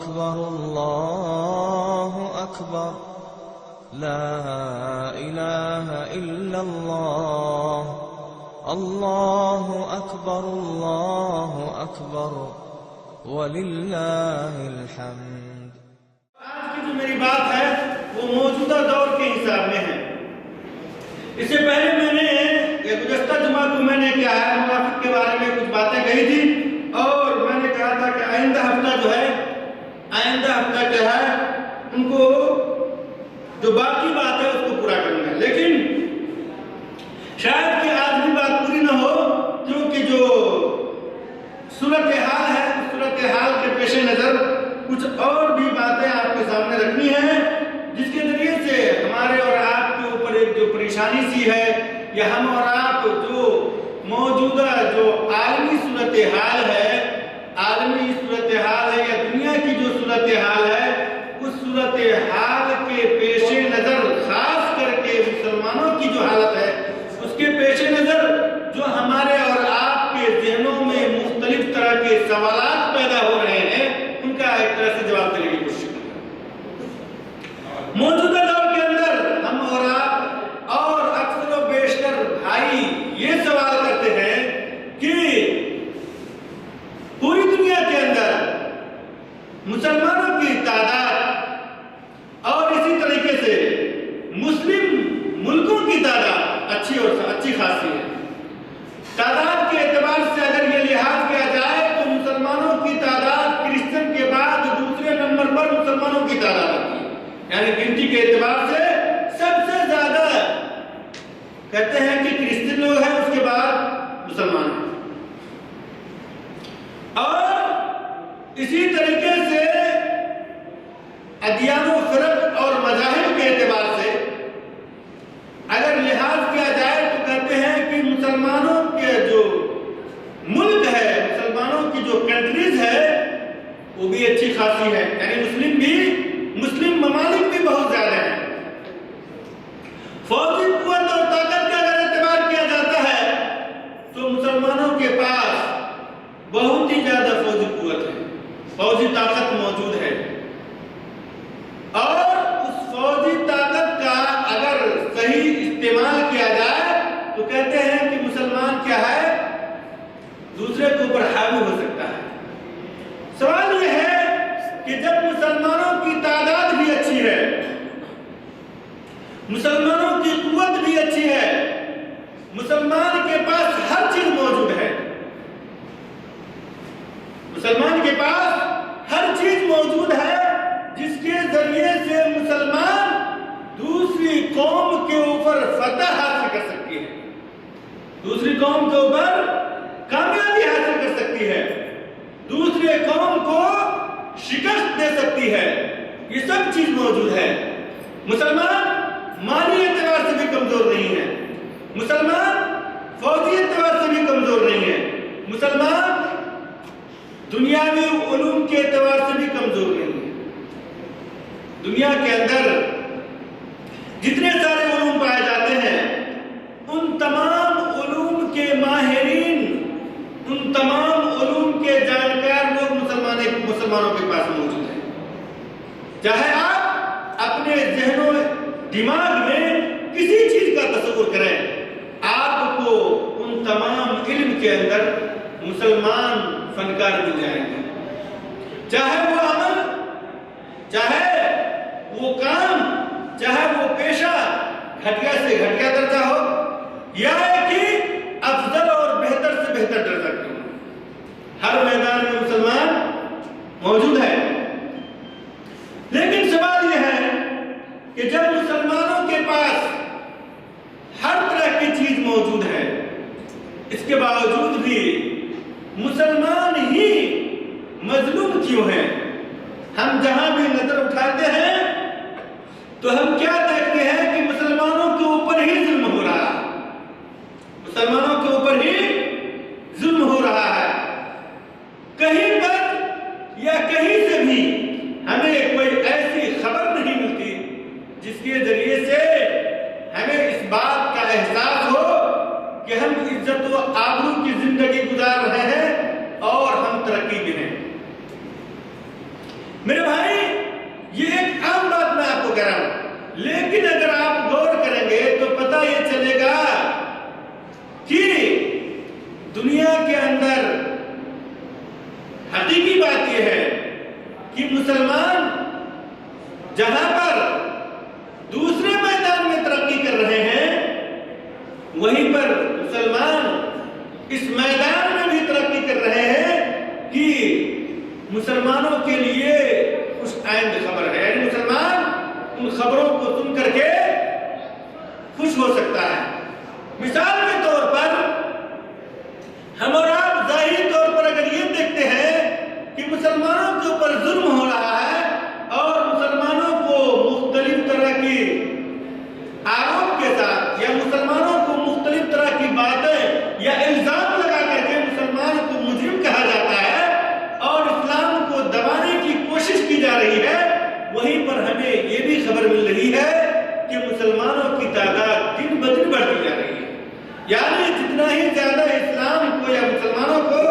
أكبر الله أكبر لا إله إلا الله الله أكبر وللہ الحمد۔ آج کی جو میری بات ہے وہ موجودہ دور کے حساب میں ہے۔ اس سے پہلے میں نے گزشتہ جمعہ کو میں نے کیا ہے منافق کے بارے میں کچھ باتیں کہی تھی، اور میں نے کہا تھا کہ آئندہ ہفتہ جو ہے کیا ہے ان کو جو باقی بات ہے اس کو پورا کروں گا، لیکن شاید کہ آج بھی بات پوری نہ ہو، کیونکہ جو صورتحال ہے صورتحال کے پیش نظر کچھ اور بھی باتیں آپ کے سامنے رکھنی ہیں، جس کے ذریعے سے ہمارے اور آپ کے اوپر ایک جو پریشانی سی ہے، یا ہم اور آپ جو موجودہ جو عالمی صورتحال ہے یا دنیا کی جو صورتحال ہے، اس صورتحال کے پیش نظر خاص کر کے مسلمانوں کی جو حالت ہے اس کے پیش نظر جو ہمارے اور آپ کے ذہنوں میں مختلف طرح کے سوالات پیدا ہو رہے ہیں، ان کا ایک طرح سے جواب دینے کی کوشش کریں۔ موجودہ دور کے اندر ہم اور آپ اور اکثر و بیشتر بھائی یہ سوال کرتے ہیں کہ پوری دنیا کے اندر مسلمانوں کی تعداد اور اسی طریقے سے مسلم ملکوں کی تعداد اچھی خاصی ہے۔ تعداد کے اعتبار سے اگر یہ لحاظ کیا جائے تو مسلمانوں کی تعداد کرسچن کے بعد دوسرے نمبر پر مسلمانوں کی تعداد آتی ہے، یعنی گنتی کے اعتبار سے سب سے زیادہ کہتے ہیں کہ کرسچن لوگ ہیں، اس کے بعد مسلمان ہیں۔ اور اسی طریقے سے ادیان و فرق اور مذاہب کے اعتبار سے اگر لحاظ کیا جائے تو کہتے ہیں کہ مسلمانوں کے جو ملک ہے، مسلمانوں کی جو کنٹریز ہے وہ بھی اچھی خاصی ہے، یعنی مسلم ممالک بھی بہت زیادہ ہیں۔ فوجی قوت اور طاقت کا اگر اعتبار کیا جاتا ہے تو مسلمانوں کے پاس بہت ہی زیادہ فوجی قوت ہے، فوجی طاقت موجود ہے، اور اس فوجی طاقت کا اگر صحیح استعمال کیا جائے تو کہتے ہیں کہ مسلمان کیا ہے دوسرے کے اوپر حاوی ہو سکتا ہے۔ سوال یہ ہے کہ جب مسلمانوں کی تعداد بھی اچھی ہے، مسلمانوں کی قوت بھی اچھی ہے، مسلمان کے پاس ہر چیز موجود ہے، مسلمان کے پاس ہر چیز موجود ہے جس کے ذریعے سے مسلمان دوسری قوم کے اوپر فتح حاصل کر سکتی ہے، دوسری قوم کے اوپر کامیابی حاصل کر سکتی ہے، دوسرے قوم کو شکست دے سکتی ہے، یہ سب چیز موجود ہے۔ مسلمان مالی اعتبار سے بھی کمزور نہیں ہے، مسلمان فوجی اعتبار سے بھی کمزور نہیں ہے، مسلمان دنیاوی علوم کے اعتبار سے بھی کمزور نہیں ہے۔ دنیا کے اندر جتنے سارے علوم پائے جاتے ہیں ان تمام علوم کے ماہرین، ان تمام علوم کے جانکار لوگ مسلمانوں کے پاس موجود ہیں۔ چاہے آپ اپنے ذہن و دماغ میں کسی چیز کا تصور کریں، آپ کو ان تمام علم کے اندر مسلمان فنکار مل جائیں گے، چاہے وہ عمل، چاہے وہ کام، چاہے وہ پیشہ گھٹیا سے گھٹیا درجہ ہو یا کہ افضل اور بہتر سے بہتر درجہ ہو، ہر میدان میں مسلمان موجود ہے۔ لیکن سوال یہ ہے کہ جب مسلمانوں کے پاس ہر طرح کی چیز موجود ہے، اس کے باوجود بھی مسلمان ہی مظلوم کیوں ہیں؟ ہم جہاں بھی نظر اٹھاتے ہیں تو ہم کیا دیکھتے ہیں کہ مسلمانوں کے اوپر ہی ظلم ہو رہا ہے، مسلمانوں کے اوپر ہی ظلم ہو رہا ہے۔ کہیں پر یا کہیں سے بھی ہمیں کوئی ایسی خبر نہیں ملتی جس کے ذریعے سے ہمیں اس بات کا احساس ہو کہ ہم عزت و آبرو کی زندگی گزار رہے ہیں اور ہم ترقی میں ہیں۔ میرے بھائی یہ ایک عام بات میں آپ کو کہہ رہا ہوں، لیکن اگر آپ غور کریں گے تو پتہ یہ چلے گا کہ دنیا کے اندر حقیقی بات یہ ہے کہ مسلمان جہاں پر دوسرے میدان میں ترقی کر رہے ہیں وہیں پر مسلمان اس میدان میں بھی ترقی کر رہے ہیں کہ مسلمانوں کے لیے خوش آئند خبر ہے، یعنی مسلمان ان خبروں کو سن کر کے خوش ہو سکتا ہے۔ مثال کے طور پر ہم اور آپ ظاہری طور پر اگر یہ دیکھتے ہیں کہ مسلمانوں کے اوپر ظلم ہو رہا ہے اور مسلمانوں کو مختلف طرح کی آروپ کے ساتھ یا مسلمانوں کو مختلف طرح کی باتیں یا الزام لگا کر کے مسلمان کو مجرم کہا جاتا ہے اور اسلام کو دبانے کی کوشش کی جا رہی ہے، وہیں پر ہمیں یہ بھی خبر مل رہی ہے کہ مسلمانوں کی تعداد دن بدن بڑھتی جا رہی ہے، یعنی جتنا ہی زیادہ اسلام کو یا مسلمانوں کو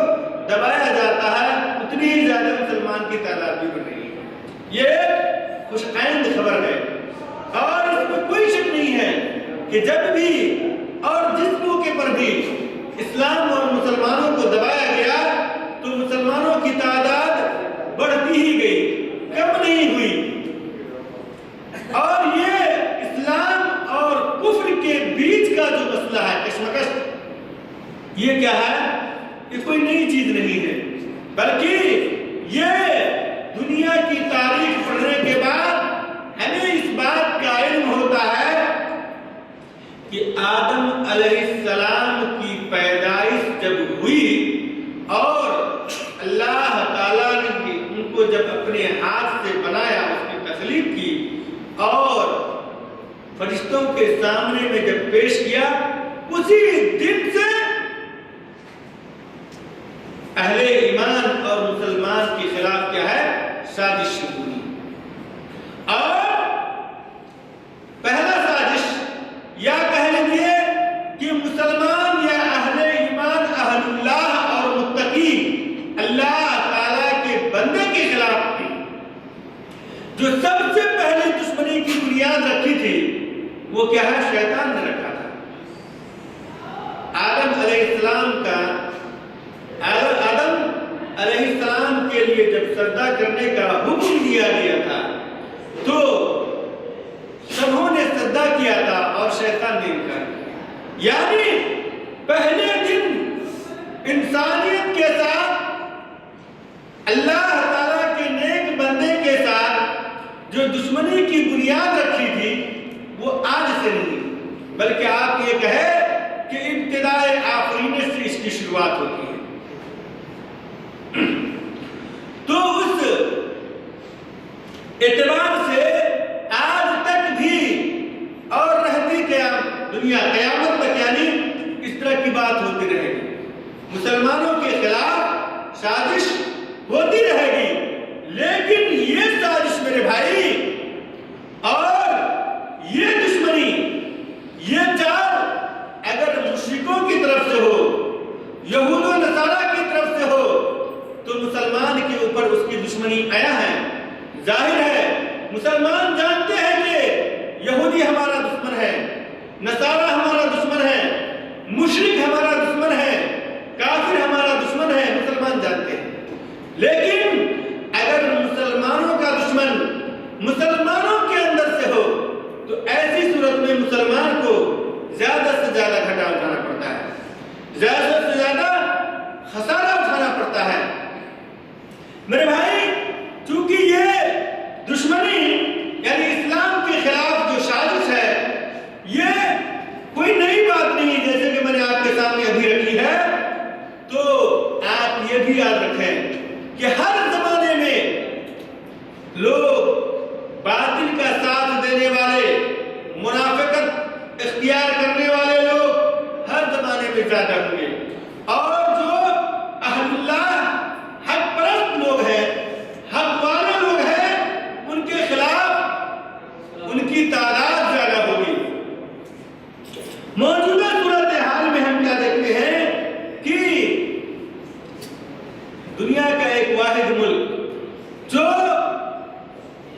دبایا جاتا ہے اتنی ہی زیادہ مسلمان کی تعداد بھی بڑھ رہی ہے۔ یہ خوش آئند خبر ہے اور اس میں کوئی شک نہیں ہے کہ جب بھی اور جس موقع پر بھی اسلام اور مسلمانوں کو دبایا گیا تو مسلمانوں کی تعداد بڑھتی ہی گئی، کم نہیں ہوئی، اور یہ اسلام اور کفر کے بیچ کا جو مسئلہ ہے کشمکش، یہ کیا ہے؟ یہ کوئی نئی چیز نہیں ہے، بلکہ یہ دنیا کی تاریخ پڑھنے کے بعد ہمیں اس بات کا علم ہوتا ہے کہ آدم علیہ السلام کی پیدائش جب ہوئی اور اللہ تعالیٰ نے ان کو جب اپنے ہاتھ سے بنایا، اس کی تخلیق کی اور فرشتوں کے سامنے میں جب پیش کیا، اسی دن سے اہل ایمان اور مسلمان کے خلاف کیا ہے؟ سازش شروع ہوئی، اور پہلا سازش یا کہہ لیجیے کہ مسلمان یا اہل ایمان اہل اللہ اور متقی اللہ تعالیٰ کے بندے کے خلاف تھی، جو سب سے پہلی دشمنی کی بنیاد رکھی تھی وہ کیا ہے؟ شیطان نے رکھا تھا۔ آدم علیہ السلام کا آدم علیہ السلام کے لیے جب سجدہ کرنے کا حکم دیا گیا تھا تو سبوں نے سجدہ کیا تھا اور شیطان نے انکار کیا، یعنی پہلے دن انسانیت کے ساتھ اللہ تعالیٰ کے نیک بندے کے ساتھ جو دشمنی کی بنیاد رکھی تھی وہ آج سے نہیں، بلکہ آپ یہ کہیں کہ ابتدائے آفرینش سے اس کی شروعات ہوتی ہے۔ تو اس اعتبار سے آج تک بھی اور رہتی دنیا قیامت تک یعنی اس طرح کی بات ہوتی رہے گی، مسلمانوں کے خلاف سازش ہوتی رہے گی، لیکن یہ سازش میرے بھائی اور یہ دشمنی، یہ چال اگر مشرکوں کی طرف سے ہو، یہود و نصارہ کی طرف سے ہو تو مسلمان کے اوپر اس کی دشمنی آیا ہے۔ ظاہر ہے مسلمان جانتے ہیں کہ یہودی ہمارا دشمن ہے، نصارہ ہمارا دشمن ہے، مشرک ہمارا دشمن ہے، کافر ہمارا دشمن ہے، مسلمان جانتے ہیں، لیکن اگر مسلمانوں کا دشمن مسلمانوں کے اندر سے ہو تو ایسی صورت میں مسلمان کو زیادہ سے زیادہ گھاٹا اٹھانا پڑتا ہے، زیادہ سے زیادہ خسارہ اٹھانا پڑتا ہے۔ میرے بھائی چونکہ یہ دشمنی یعنی اسلام کے خلاف جو سازش ہے یہ کوئی نئی بات نہیں، جیسے کہ میں نے آپ کے سامنے ابھی رکھی ہے، تو آپ یہ بھی یاد رکھیں کہ ہر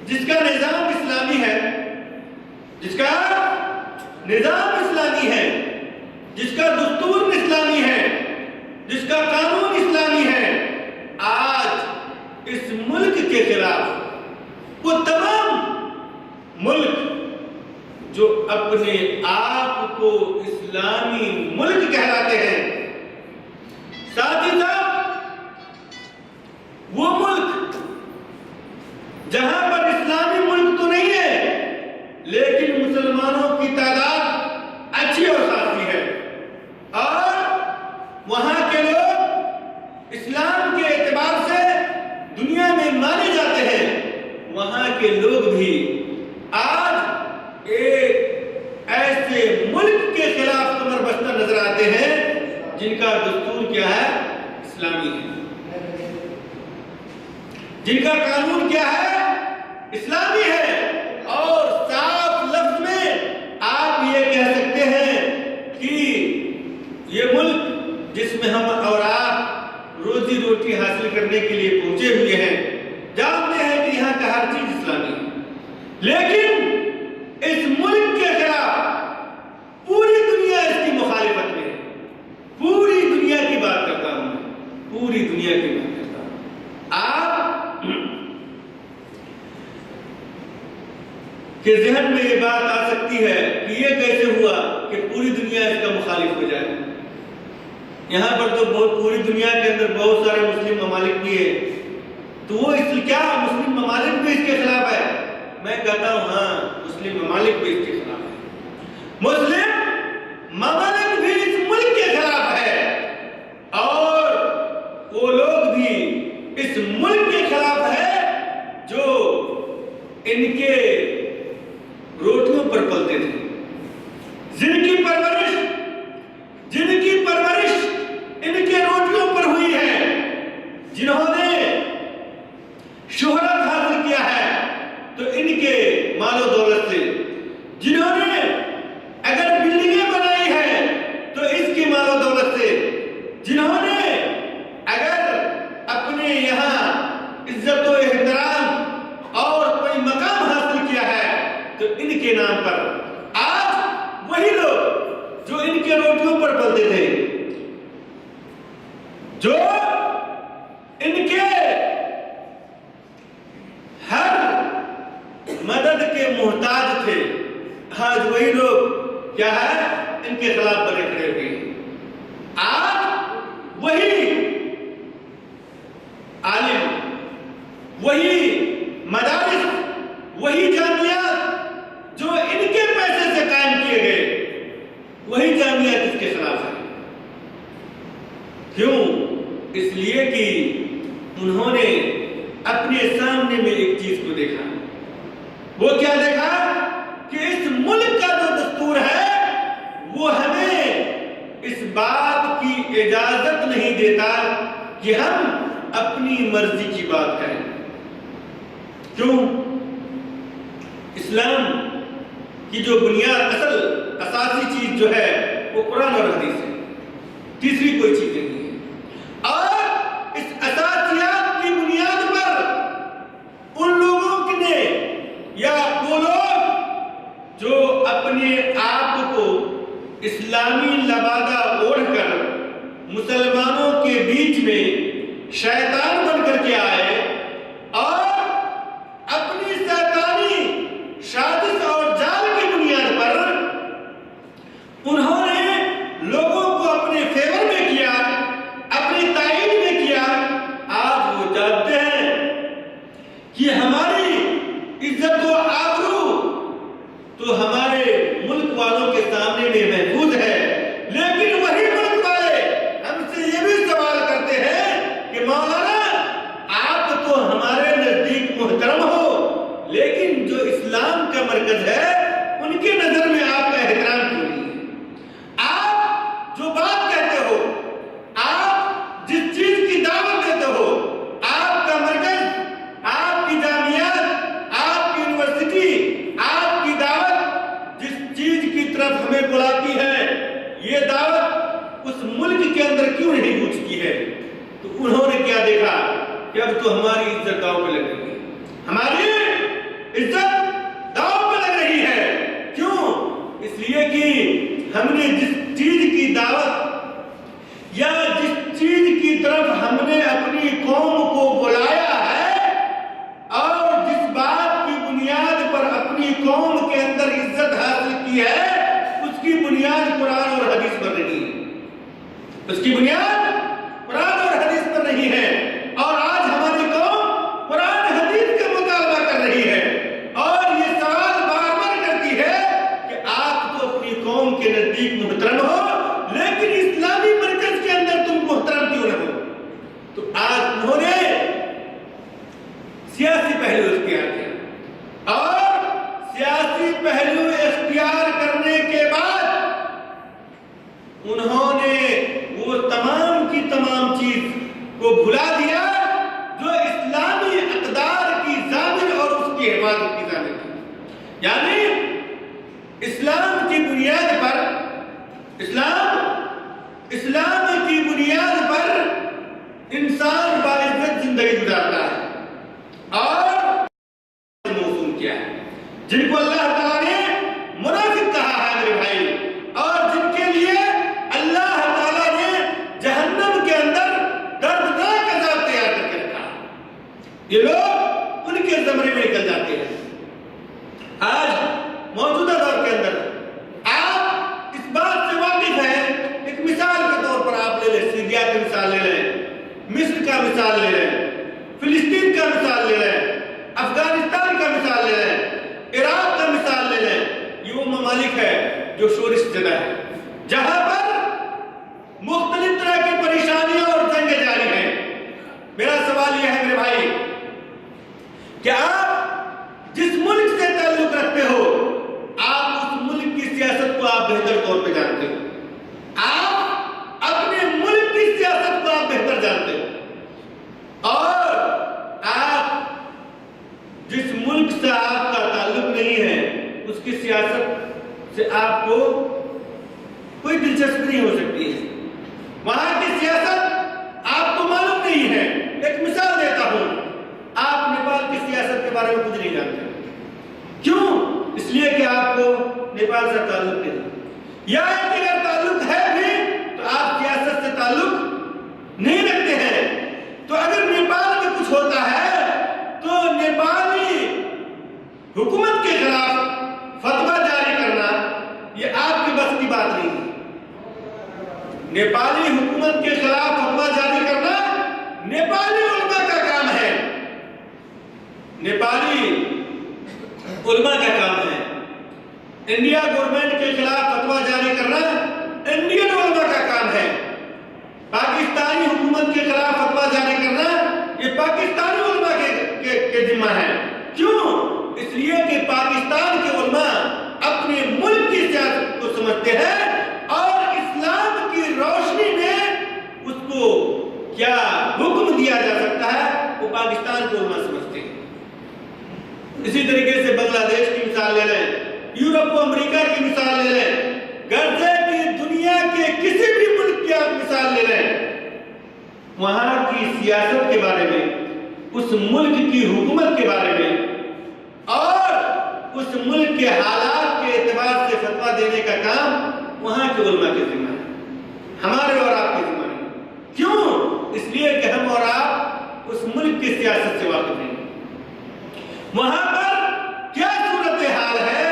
جس کا نظام اسلامی ہے، جس کا نظام اسلامی ہے، جس کا دستور اسلامی ہے، جس کا قانون اسلامی ہے، آج اس ملک کے خلاف وہ تمام ملک جو اپنے آپ کو اسلامی ملک کہلاتے ہیں، ساتھ ہی ساتھ وہ ملک جہاں پر اسلامی ملک تو نہیں ہے لیکن مسلمانوں کی تعداد اچھی اور خاصی ہے، اور وہاں کے لوگ اسلام کے اعتبار سے دنیا میں مانے جاتے ہیں، وہاں کے لوگ بھی آج ایک ایسے ملک کے خلاف کمر بستہ نظر آتے ہیں جن کا دستور کیا ہے؟ اسلامی ہے، جن کا قانون کیا ہے؟ اسلامی ہے، اور صاف لفظ میں آپ یہ کہہ سکتے ہیں کہ یہ ملک جس میں ہم اور آپ روزی روٹی حاصل کرنے کے لیے پہنچے ہوئے ہیں، جانتے ہیں کہ یہاں کا ہر چیز اسلامی ہے، لیکن اس ملک کے خلاف پوری دنیا اس کی مخالفت میں ہے۔ پوری دنیا کی بات کرتا ہوں میں، پوری دنیا کی بات کرتا ہوں۔ آپ کے ذہن میں یہ بات آ سکتی ہے کہ یہ کیسے ہوا کہ پوری دنیا اس کا مخالف ہو جائے؟ یہاں پر تو پوری دنیا کے اندر بہت سارے مسلم ممالک بھی ہیں، تو وہ اس کیا مسلم ممالک بھی اس کے خلاف ہے؟ میں کہتا ہوں ہاں، مسلم ممالک بھی اس کے خلاف ہے، مسلم ممالک بھی اس ملک کے خلاف ہے، اور وہ لوگ بھی اس ملک کے خلاف ہے جو ان کے روٹیوں پر پلتے تھے، جن کی پرورش ان کے روٹیوں پر ہوئی ہے، جنہوں نے شہرت حاصل کیا ہے تو ان کے مال و دولت سے، جنہوں نے اگر بلڈنگیں بنائی ہیں تو اس کی مال و دولت سے، جنہوں نے اگر اپنے یہاں عزت و احترام اور کوئی مقام حاصل کیا ہے تو ان کے نام پر، آج وہی لوگ جو ان کے روٹیوں پر پلتے تھے، جو ان کے ہر مدد کے محتاج تھے، آج وہی لوگ کیا ہے؟ ان کے خلاف بنے کھڑے ہوئے ہیں۔ آج وہی عالم، وہی مدارس، وہی جامعات جو ان کے پیسے سے قائم کیے گئے، وہی جامعات اس کے خلاف ہیں۔ کیوں؟ اس لیے کہ انہوں نے اپنے سامنے میں ایک چیز کو دیکھا۔ وہ کیا دیکھا؟ کہ اس ملک کا جو دستور ہے وہ ہمیں اس بات کی اجازت نہیں دیتا کہ ہم اپنی مرضی کی بات کریں۔ کیوں؟ اسلام کی جو بنیاد، اصل اساسی چیز جو ہے وہ قرآن اور حدیث ہے، تیسری کوئی چیز نہیں ہے، اور اس اساسیات کی بنیاد پر ان لوگوں نے یا وہ لوگ جو اپنے آپ کو اسلامی لبادہ اوڑھ کر مسلمانوں کے بیچ میں شیطان بن کر کے آئے اور اپنی شیطانی سازش اور جال کی بنیاد پر انہوں نے لوگوں کو اپنے فیور میں کیا، اپنی تائید میں کیا، آج وہ جانتے ہیں کہ ہماری عزت و آبرو تو ہمارے ملک والوں کے سامنے میں محفوظ ہے، لیکن وہی ملک والے ہم سے یہ بھی سوال کرتے ہیں کہ مولانا آپ تو ہمارے نزدیک محترم ہو، لیکن جو اسلام کا مرکز ہے ان کی نظر میں آپ کا احترام کیوں نہیں ہے؟ آپ جو بات کہتے ہو، آپ جس چیز کی دعوت دیتے ہو، آپ کا مرکز، آپ کی جامعات، آپ کی یونیورسٹی، آپ کی دعوت جس چیز کی طرف ہمیں بلاتی ہے، یہ دعوت اس ملک کے اندر کیوں نہیں پہنچتی ہے؟ تو انہوں نے کیا دیکھا کہ اب تو ہماری عزت داؤ پہ لگ گئی، ہماری ہم نے جس چیز کی دعوت یا جس چیز کی طرف ہم نے اپنی قوم کو بلایا ہے اور جس بات کی بنیاد پر اپنی قوم کے اندر عزت حاصل کی ہے، اس کی بنیاد قرآن اور حدیث پر نہیں ہے، اس کی بنیاد قرآن اور حدیث پر نہیں ہے۔ اور آج ہماری قوم قرآن حدیث کا مطالبہ کر رہی ہے اور یہ سوال بار بار کرتی ہے کہ آپ تو اپنی قوم کے نزدیک محترم ہو، لیکن اسلامی مرکز کے اندر تم محترم کیوں نہ ہو؟ تو آج انہوں نے سیاسی پہلو اختیار کیا اور سیاسی پہلو اختیار کرنے کے بعد انہوں نے وہ تمام کی تمام چیز کو بھلا دیا جو اسلامی اقدار کی ضامن اور اس کی حفاظت کی ضامن تھی۔ یعنی اسلام کی بنیاد پر اسلام کی بنیاد پر انسان باعزت زندگی گزارتا ہے اور موسوم کیا ہے، جن کو اللہ تعالیٰ نے منافق کہا ہے میرے بھائی، اور جن کے لیے اللہ تعالیٰ نے جہنم کے اندر دردناک عذاب تیار کر کے رکھا ہے، یہ لوگ ان کے زمرے میں نکل جاتے ہیں۔ آج موجودہ دور کے اندر آپ اس بات سے واقف ہیں، ایک مثال کے طور پر آپ لے لیں، سیریا کی مثال لے لیں، مصر کا مثال لے لیں، فلسطین کا مثال لے لیں، افغانستان کا مثال لے لیں، عراق کا مثال لے لیں۔ یہ وہ ممالک ہے جو شورش زدہ ہے، جہاں پر مختلف طرح کی پریشانیاں اور جنگیں جاری ہیں۔ میرا سوال یہ ہے میرے بھائی کہ آپ جس ملک سے تعلق رکھتے ہو، آپ اس ملک کی سیاست کو آپ بہتر طور پہ جانتے ہو، آپ اپنے ملک کی سیاست کو آپ بہتر جانتے ہو، اور آپ جس ملک سے آپ کا تعلق نہیں ہے اس کی سیاست سے آپ کو کوئی دلچسپی نہیں ہو سکتی ہے، وہاں کی سیاست آپ کو معلوم نہیں ہے۔ ایک مثال دیتا ہوں، آپ نیپال کی سیاست کے بارے میں کچھ نہیں جانتے، کیوں؟ اس لیے کہ آپ کو نیپال سے تعلق نہیں، یا اگر تعلق ہے بھی تو آپ سیاست سے تعلق نہیں رکھتے ہیں۔ تو اگر نیپال میں کچھ ہوتا ہے تو نیپالی حکومت کے خلاف فتویٰ جاری کرنا یہ آپ کی بس کی بات نہیں ہے۔ نیپالی حکومت کے خلاف فتویٰ جاری کرنا نیپالی علماء کا کام ہے، نیپالی علماء کا کام ہے۔ انڈیا گورنمنٹ کے خلاف فتویٰ جاری کرنا انڈین علماء کا کام ہے۔ پاکستانی حکومت کے خلاف فتویٰ جاری کرنا یہ پاکستانی علماء کے ذمہ ہے۔ کیوں؟ اس لیے کہ پاکستان کے علماء اپنے ملک کی سیاست کو سمجھتے ہیں اور اسلام کی روشنی میں اس کو کیا حکم دیا جا سکتا ہے وہ پاکستان کے علماء سمجھتے ہیں۔ اسی طریقے سے بنگلہ دیش کی مثال لے لیں، یورپ و امریکہ کی مثال لے لیں، غزے کی دنیا کے کسی بھی ملک کی آپ مثال لے لیں، وہاں کی سیاست کے بارے میں، اس ملک کی حکومت کے بارے میں اور اس ملک کے حالات کے اعتبار سے فتویٰ دینے کا کام وہاں کے علماء کے ذمہ ہے، ہمارے اور آپ کے ذمہ نہیں۔ کیوں؟ اس لیے کہ ہم اور آپ اس ملک کی سیاست سے واقف نہیں، وہاں پر کیا صورتحال ہے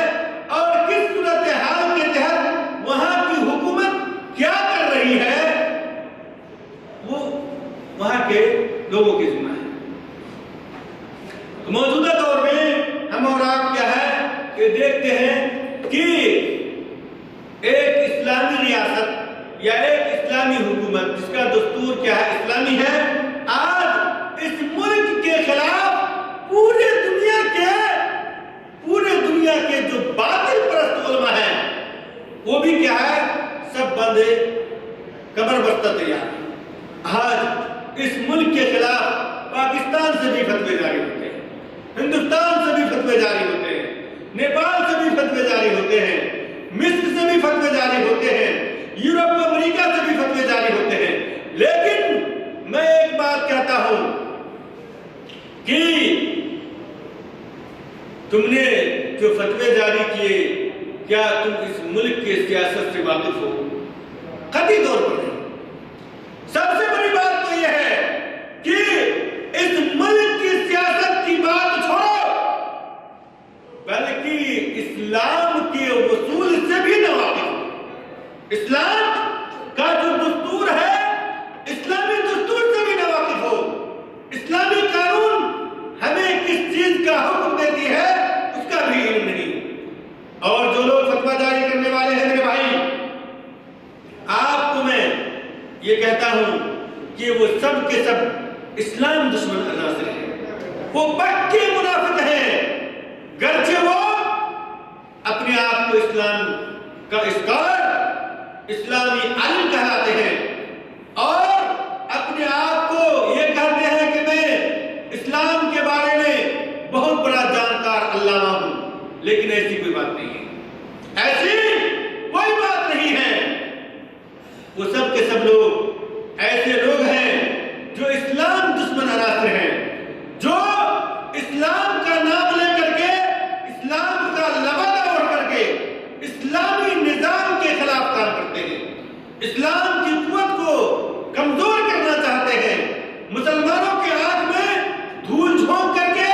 اور کس صورتحال کے تحت وہاں کی حکومت کیا کر رہی ہے وہ وہاں کے لوگوں کے ذمہ ہے۔ موجودہ دور میں ہم اور آپ کیا ہے کہ دیکھتے ہیں کہ ایک اسلامی ریاست یا ایک اسلامی حکومت جس کا دستور کیا ہے اسلامی ہے، آج اس ملک کے خلاف پورے دنیا کے جو باطل پرست علماء ہیں وہ بھی کیا ہے سب بندے کمر بستہ تیار۔ آج اس ملک کے خلاف پاکستان سے بھی فتوے جاری ہوتے ہیں، ہندوستان سے بھی فتوے جاری ہوتے ہیں، نیپال سے بھی فتوے جاری ہوتے ہیں، مصر سے بھی فتوے جاری ہوتے ہیں، یورپ و امریکہ سے بھی فتوے جاری ہوتے ہیں۔ لیکن میں ایک بات کہتا ہوں کہ تم نے جو فتوے جاری کیے کیا تم اس ملک کی سیاست سے واقف ہو؟ قطعی طور پر نہیں۔ سب سے بڑی بات تو یہ ہے کہ اس ملک کی سیاست کی بات چھوڑو، بلکہ اسلام کے اصول سے بھی نہ واقف ہو۔ اسلام کا جو دستور ہے، اسلامی دستور سے بھی نہ واقف ہو۔ اسلامی قانون ہمیں کس چیز کا حکم دیتی ہے اس کا بھی علم نہیں۔ اور جو لوگ فتویٰ جاری کرنے والے ہیں میرے بھائی، آپ کو میں یہ کہتا ہوں کہ وہ سب کے سب اسلام دشمن عناصر ہیں، وہ پکے منافق ہیں، گرچہ وہ اپنے آپ کو اسلام کا اسکالر، اسلامی عالم کہلاتے ہیں اور اپنے آپ کو یہ کہتے ہیں کہ میں اسلام کے بارے میں بہت بڑا جانکار علامہ ہوں، لیکن ایسی کوئی بات نہیں ہے، ایسی کوئی بات نہیں ہے۔ وہ سب کے سب لوگ ایسے لوگ ہیں جو اسلام دشمن عناصر ہیں، جو اسلام کا نام لے کر کے، اسلام کا لبادہ اوڑھ کر کے اسلامی نظام کے خلاف کام کرتے ہیں، اسلام کی قوت کو کمزور کرنا چاہتے ہیں، مسلمانوں کے آنکھ میں دھول جھونک کر کے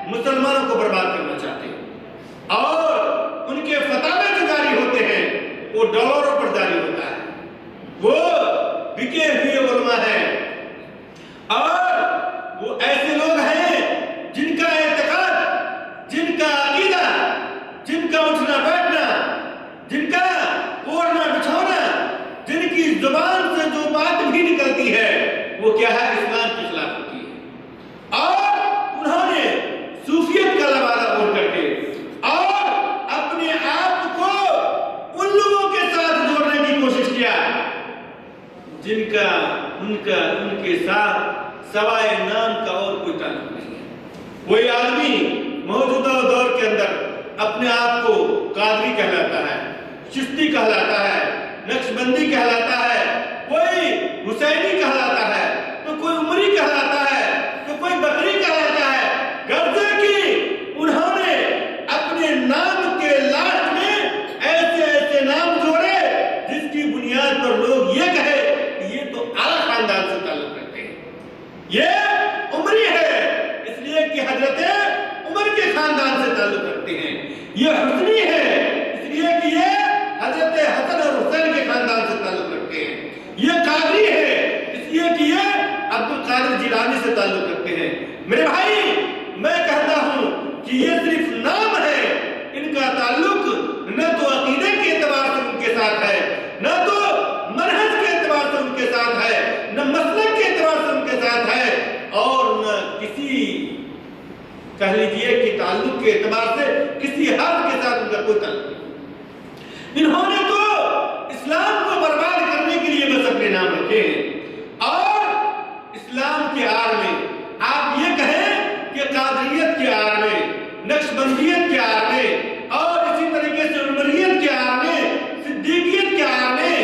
مسلمانوں کو برباد کرنا چاہتے ہیں، اور ان کے فتاوے جو جاری ہوتے ہیں وہ ڈالروں پر جاری ہوتا ہے، وہ بکے ہوئے علماء ہیں، اور وہ ایسے لوگ ہیں جن کا اعتقاد، جن کا عقیدہ، جن کا اٹھنا بیٹھنا، جن کا اوڑھنا بچھونا، جن کی زبان سے جو بات بھی نکلتی ہے وہ کیا ہے؟ اسلام کے خلاف ہوتی ہے، اور انہوں نے صوفیت کا لبادہ اوڑھ کر کے اور اپنے آپ کو ان لوگوں کے ساتھ جوڑنے کی کوشش کیا جن کا ان کے ساتھ سوائے نام کا اور کوئی تعلق نہیں ہے۔ کوئی آدمی موجودہ دور کے اندر اپنے آپ کو قادری کہلاتا ہے، چشتی کہلاتا ہے، نقشبندی کہلاتا ہے، کوئی حسینی کہلاتا ہے، تو کوئی عمری کہلاتا ہے، تو کوئی بکری کہلاتا ہے، غرضے کی انہوں نے اپنے نام کے لاسٹ میں ایسے نام جوڑے جس کی بنیاد پر لوگ یہ کہے کہ یہ تو اعلیٰ خاندان سے تعلق رکھتے ہیں، یہ عمری ہے اس لیے کہ حضرت عمر کے خاندان سے تعلق رکھتے ہیں، یہ حسنی ہے اس لیے کہ یہ حضرت حسن اور حسین کے خاندان سے تعلق رکھتے ہیں، یہ قادری ہے اس لیے کہ یہ عبد القادر جیلانی سے تعلق رکھتے ہیں۔ میرے بھائی، میں کہتا ہوں کہ یہ صرف نام ہے، ان کا تعلق نہ تو عقیدے کے اعتبار سے ان کے ساتھ ہے، نہ تو منہج کے اعتبار سے ان کے ساتھ ہے، نہ مسلک کے اعتبار سے ان کے ساتھ ہے، اور نہ کسی کہہ لیجیے کہ تعلق کے اعتبار سے کسی حرف کے ساتھ ان کا کوئی تعلق نہیں۔ انہوں نے تو اسلام کو برباد کرنے کے لیے بس اپنے نام رکھے ہیں، اور اسلام کے آڑ میں آپ یہ کہیں کہ قادریت کے آڑ میں، نقشبندیت کے آڑ میں، اور اسی طریقے سے عمریت کے آڑ میں، صدیقیت کے آڑ میں،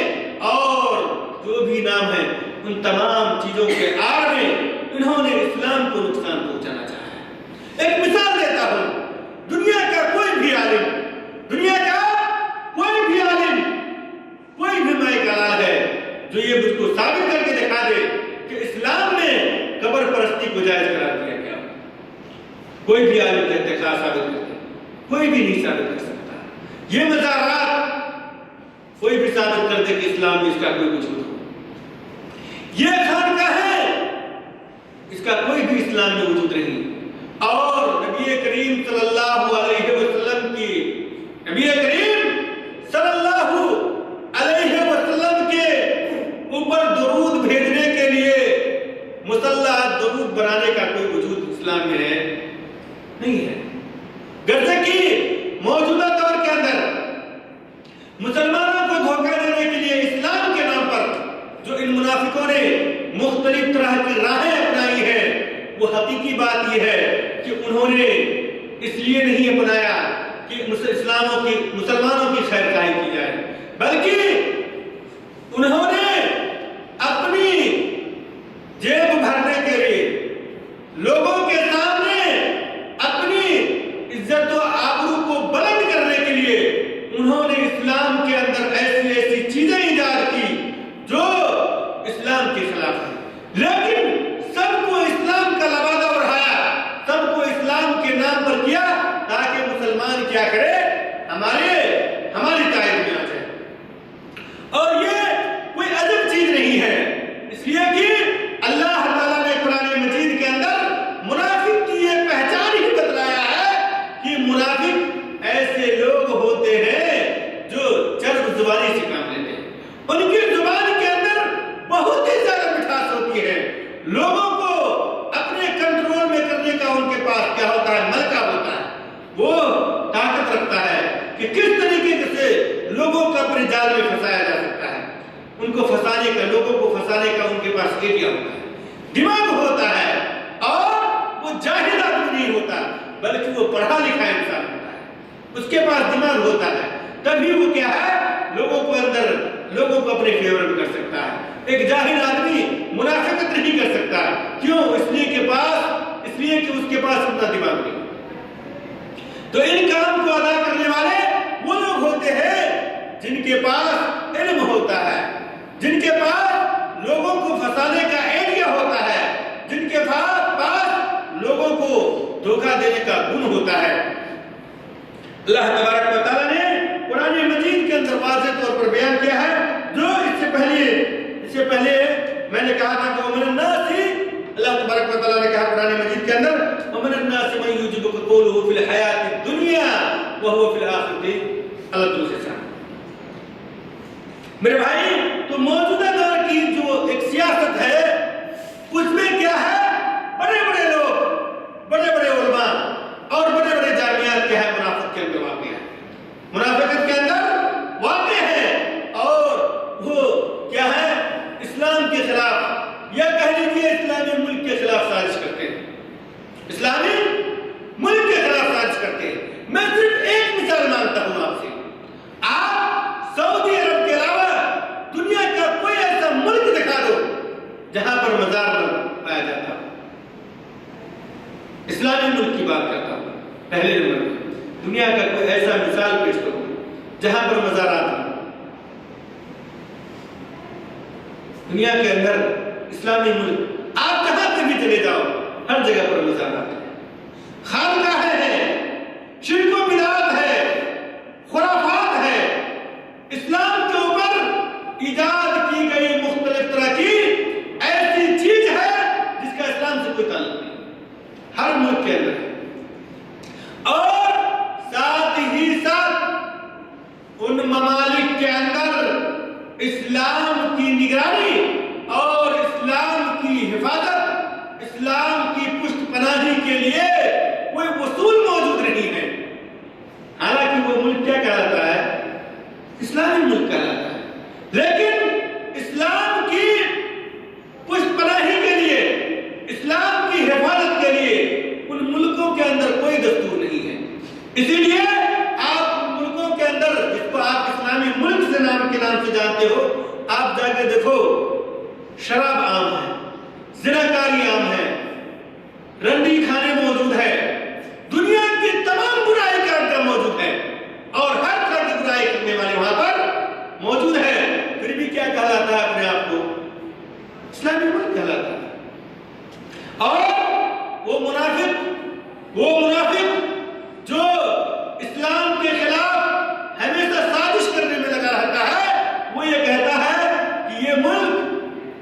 اور جو بھی نام ہے ان تمام چیزوں کے آڑ میں انہوں نے اسلام کو نقصان پہنچانا چاہا ہے۔ ایک مثال دیتا ہوں، دنیا کا کوئی بھی عالم، دنیا کا کوئی بھی عالم، کوئی بھی مائک آلہ ہے جو یہ مجھ کو ثابت کر کے دکھا دے کہ اسلام میں قبر پرستی کو جائز قرار دیا گیا، کوئی بھی عالم کہتے خاص ثابت کرتے، کوئی بھی نہیں ثابت کر سکتا۔ یہ مزارات کوئی بھی ثابت کر دے کہ اسلام میں اس کا کوئی وجود ہو، یہ خانقاہ ہے، اس کا کوئی بھی اسلام میں وجود نہیں، اور نبی کریم صلی اللہ علیہ وسلم کی، نبی کریم صلی اللہ علیہ وسلم کے اوپر درود بھیجنے کے لیے مسلح درود بنانے کا کوئی وجود اسلام میں ہے نہیں ہے، گرچہ کہ موجودہ دور کے اندر مسلمانوں کو دھوکہ دینے کے لیے اسلام کے نام پر جو ان منافقوں نے مختلف طرح کی راہیں اپنائی ہیں، وہ حقیقی بات یہ ہے کہ انہوں نے اس لیے نہیں اپنایا کہ مسلمانوں کی خیر خواہی کی جائے، بلکہ انہوں نے اپنی جیب بھرنے کے لیے، لوگوں کے سامنے اپنی عزت و آبرو کو بلند کرنے کے لیے انہوں کے نام پر کیا تاکہ مسلمان کیا کرے، ہماری تائید میں آ جائے۔ اور یہ کوئی عجب چیز نہیں ہے، اس لیے کہ اللہ تعالیٰ نے قرآن مجید کے اندر منافق کی یہ پہچان ہی بتلایا ہے کہ منافق ایسے لوگ ہوتے ہیں جو چرب زبانی سے کام لیتے ہیں، ان کی زبان کے اندر بہت ہی زیادہ مٹھاس ہوتی ہے، لوگوں کو اپنے کنٹرول میں کرنے کا ان کے پاس کیا ہوتا ہے، ملکہ ہوتا ہے، وہ طاقت رکھتا ہے کہ کس طریقے سے لوگوں کو اپنے جال میں پھنسایا جا سکتا ہے، ان کو پھنسانے کا، لوگوں کو پھنسانے کا ان کے پاس ایریا ہوتا ہے، دماغ ہوتا ہے، اور وہ جاہل آدمی نہیں ہوتا بلکہ وہ پڑھا لکھا انسان ہوتا ہے، اس کے پاس دماغ ہوتا ہے، تبھی وہ کیا ہے، لوگوں کو اپنے فیور میں کر سکتا ہے۔ ایک جاہل آدمی منافقت نہیں کر سکتا، کیوں؟ اس لیے کہ اس کے پاس اتنا دماغ نہیں۔ تو ان کام کو ادا کرنے والے وہ لوگ ہوتے ہیں جن کے پاس علم ہوتا ہے، جن کے پاس لوگوں کو پھنسانے کا ایریا ہوتا ہے، جن کے پاس لوگوں کو دھوکہ دینے کا گن ہوتا ہے۔ اللہ تبارک و تعالیٰ نے قرآن مجید کے اندر واضح طور پر بیان کیا ہے، جو اس سے پہلے میں نے کہا تھا کہ ومن الناس، اللہ تبارک و تعالیٰ نے کہا قرآن مجید کے اندر ومن الناس من يعجبك قوله في الحياة الدنيا وهو في الآخرة اللہ تعالیٰ سے ساتھ۔ میرے بھائی، تو موجودہ دور کی جو ایک سیاست ہے اس میں کیا ہے، بڑے بڑے لوگ، بڑے بڑے علماء اور بڑے بڑے جامعات کیا ہے، منافقت کے اندر واقع ہے، منافقت کے اندر واقع ہے، اور وہ کیا ہے، اسلام کے خلاف یا کہہ لیجیے اسلامی ملک کے خلاف سازش کرتے ہیں، اسلامی ملک کے خلاف سازش کرتے ہیں۔ میں صرف ایک مثال مانتا ہوں آپ سے، آپ سعودی عرب کے علاوہ دنیا کا کوئی ایسا ملک دکھا دو جہاں پر مزار پایا جاتا ہو، اسلامی ملک کی بات کرتا ہوں، پہلے نمبر میں دنیا کا کوئی ایسا مثال پیش کرو جہاں پر مزارات ہوں، دنیا کے اندر اسلامی ملک آپ کہاں پہ بھی چلے جاؤ ہر جگہ پر مزارات ہیں، خانقاہیں ہیں، شرک و بدعت ہے، خرافات ہے، اسلام کے اوپر ایجاد کی گئی مختلف طرح کی ایسی چیز ہے جس کا اسلام سے کوئی تعلق نہیں، ہر ملک کے اندر ہے، اور ساتھ ہی ساتھ ان ممالک کے اندر اسلام کی نگرانی اور اسلام کی حفاظت، اسلام کی پشت پناہی کے لیے کوئی اصول موجود نہیں ہے، حالانکہ وہ ملک کیا کہلاتا ہے، اسلامی ملک کہلاتا ہے، لیکن اسلام کی پشت پناہی کے لیے، اسلام کی حفاظت کے لیے ان ملکوں کے اندر کوئی دستور نہیں ہے۔ اسی لیے آپ ان ملکوں کے اندر جس کو آپ اسلامی ملک سے نام کے نام سے جانتے ہو، آپ جا کے دیکھو شراب عام ہے، زناکاری عام ہے، رنڈی کھانے موجود ہے، دنیا کی تمام برائی کا اڈا موجود ہے، اور ہر طرح کی برائی کرنے والے وہاں پر موجود ہے، پھر بھی کیا کہلاتا ہے اپنے آپ کو، اسلامی ملک کہلاتا ہے۔ اور وہ منافق جو اسلام کے خلاف ہمیشہ سازش کرنے میں لگا رہتا ہے، وہ یہ کہتا ہے کہ یہ ملک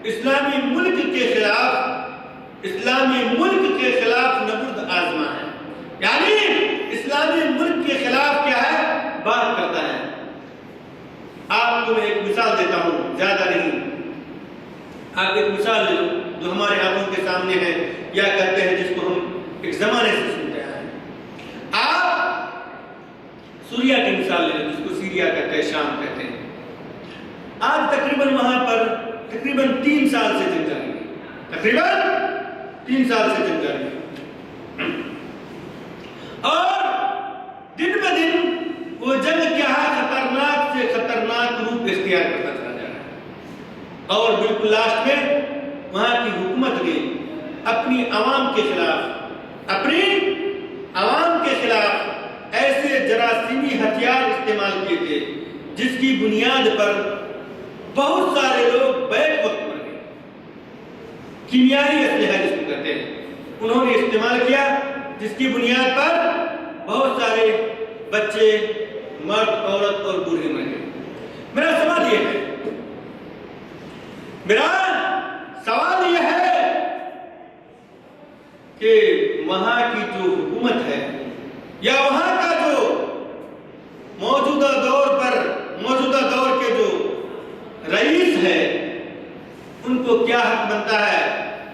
اسلامی ملک کے خلاف نبرد آزما ہے، یعنی اسلامی ملک کے خلاف کیا ہے، بات کرتا ہے۔ آپ کو میں ایک مثال دیتا ہوں، زیادہ نہیں، آپ ایک مثال لے لو جو ہمارے آنکھوں کے سامنے ہے، یا کہتے ہیں جس کو ہم ایک زمانے سے سنتے ہیں، آپ سوریا کی مثال لے لیں، جس کو سیریا کہتے ہیں، شام کہتے ہیں۔ آج تقریباً وہاں پر تقریباً 3 سال سے جنگ جاری ہے، تقریباً 3 سال سے جنگ جاری ہے، اور دن بہ دن وہ جنگ کیا ہے، خطرناک سے خطرناک روپ اختیار کرتا چلا جا رہا ہے، اور بالکل لاسٹ میں وہاں کی حکومت نے اپنی عوام کے خلاف ایسے جراثیمی ہتھیار استعمال کیے تھے جس کی بنیاد پر بہت سارے لوگ بیک وقت مر گئے۔ کیمیائی اسلحہ جس کو کہتے ہیں، انہوں نے استعمال کیا، جس کی بنیاد پر بہت سارے بچے، مرد، عورت اور بوڑھے مر گئے۔ میرا سوال یہ ہے کہ وہاں کی جو حکومت ہے یا وہاں کا جو موجودہ دور کے جو رئیس ہے، ان کو کیا حق بنتا ہے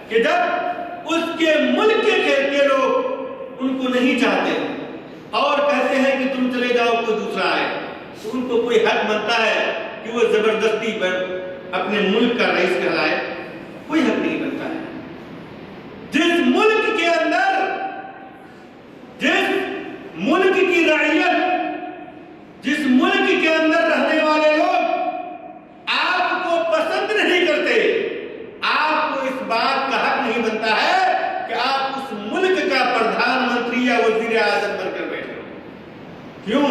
کہ جب اس کے ملک کے لوگ ان کو نہیں چاہتے اور کہتے ہیں کہ تم چلے جاؤ کوئی دوسرا آئے، تو ان کو کوئی حق بنتا ہے کہ وہ زبردستی پر اپنے ملک کا رئیس کہلائے؟ کوئی حق نہیں بنتا ہے۔ جس ملک کے اندر، جس ملک کی رعیت، جس ملک کے اندر رہنے والے لوگ آپ کو پسند نہیں کرتے، آپ کو اس بات کا حق نہیں بنتا ہے کہ آپ اس ملک کا پردھان منتری یا وزیر اعظم بن کر بیٹھے۔ کیوں؟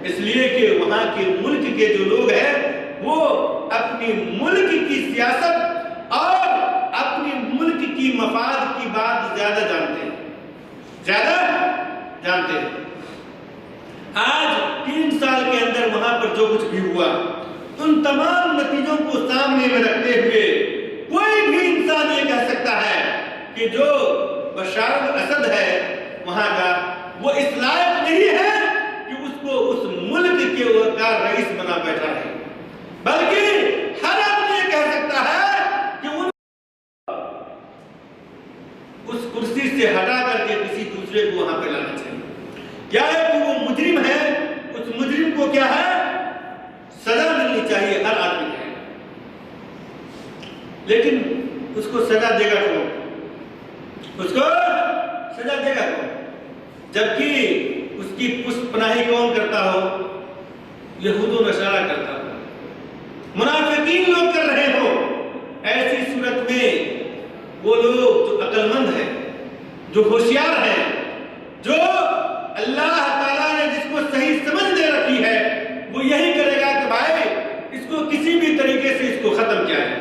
اس لیے کہ وہاں کے ملک کے جو لوگ ہیں وہ اپنی ملک کی سیاست اور اپنی ملک کی مفاد کی بات زیادہ جانتے ہیں۔ آج 3 سال کے اندر وہاں پر جو کچھ بھی ہوا، ان تمام نتیجوں کو سامنے میں رکھتے ہوئے کوئی بھی انسان یہ کہہ سکتا ہے کہ جو بشار الاسد ہے وہاں کا، وہ اس لائق نہیں ہے کہ اس کو اس ملک کا رئیس بنا بیٹھا ہے، بلکہ ہر آدمی یہ کہہ سکتا ہے کہ ان اس کرسی سے ہٹا کر کے کسی دوسرے کو وہاں پہ لانا چاہیے۔ کیا ہے کہ وہ مجرم ہے، اس مجرم کو کیا ہے، سزا ملنی چاہیے، ہر آدمی ہے، لیکن اس کو سزا دے گا کون؟ اس کو سزا دے گا کون؟ جبکہ اس کی پشت پناہی کون کرتا ہو؟ یہود و نصارہ کرتا ہو، منافقین لوگ کر رہے ہو۔ ایسی صورت میں وہ لوگ جو عقل مند ہیں، جو ہوشیار ہیں، جو اللہ تعالیٰ نے جس کو صحیح سمجھ دے رکھی ہے، وہ یہی کرے گا کہ بھائی اس کو کسی بھی طریقے سے اس کو ختم کیا ہے،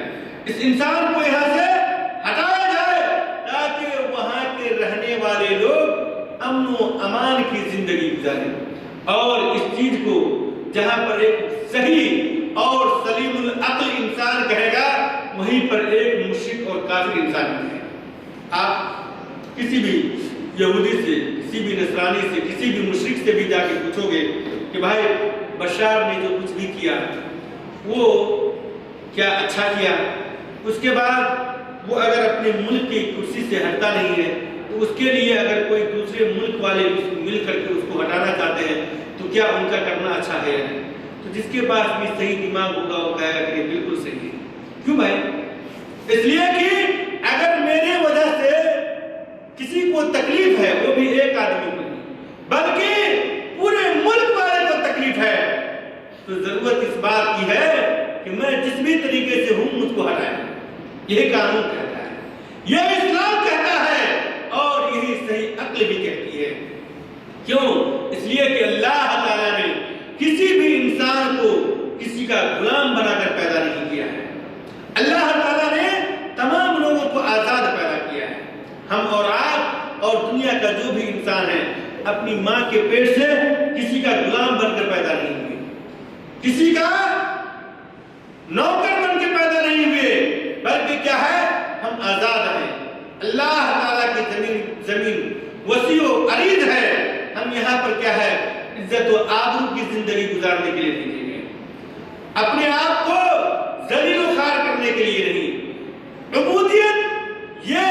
اس انسان کو یہاں سے ہٹایا جائے، تاکہ وہاں کے رہنے والے لوگ امن و امان کی زندگی گزاریں۔ اور اس چیز کو جہاں پر ایک صحیح اور سلیم العقل انسان کہے گا، وہیں پر ایک مشرک اور کافر انسان کہے گا۔ آپ کسی بھی یہودی سے، کسی بھی نصرانی سے، کسی بھی مشرک سے بھی جا کے پوچھو گے کہ بھائی بشار نے جو کچھ بھی کیا وہ کیا اچھا کیا؟ اس کے بعد وہ اگر اپنے ملک کی کرسی سے ہٹتا نہیں ہے تو اس کے لیے اگر کوئی دوسرے ملک والے مل کر کے اس کو ہٹانا چاہتے ہیں تو کیا ان کا کرنا اچھا ہے؟ تو جس کے پاس بھی صحیح دماغ ہوگا وہ کہے گا کہ یہ بالکل صحیح ہے۔ کیوں بھائی؟ اس لیے کہ اگر میرے وجہ سے کسی کو تکلیف ہے، وہ بھی ایک آدمی کو نہیں بلکہ پورے ملک والے کو تکلیف ہے، تو ضرورت اس بات کی ہے کہ میں جس بھی طریقے سے ہوں مجھ کو ہٹائیں۔ یہی قانون کہتا ہے، یہ اسلام کہتا ہے، اور یہی صحیح عقل بھی کہتی ہے۔ کیوں؟ اس لیے کہ اللہ تعالیٰ نے کسی بھی انسان کو کسی کا غلام بنا کر پیدا نہیں کیا ہے۔ اللہ تعالیٰ نے تمام لوگوں کو آزاد پیدا کیا ہے۔ ہم اور آپ اور دنیا کا جو بھی انسان ہے اپنی ماں کے پیٹ سے کسی کا غلام بن کر پیدا نہیں ہوئے، کسی کا نوکر بن کے پیدا نہیں ہوئے، بلکہ کیا ہے، ہم آزاد ہیں۔ اللہ تعالیٰ کی زمین وسیع و عریض ہے، ہم یہاں پر کیا ہے، عزت و آبرو کی زندگی گزارنے کے لیے بھیجے گئے، اپنے آپ کو ذلیل و خوار کرنے کے لیے نہیں۔ عبودیت یہ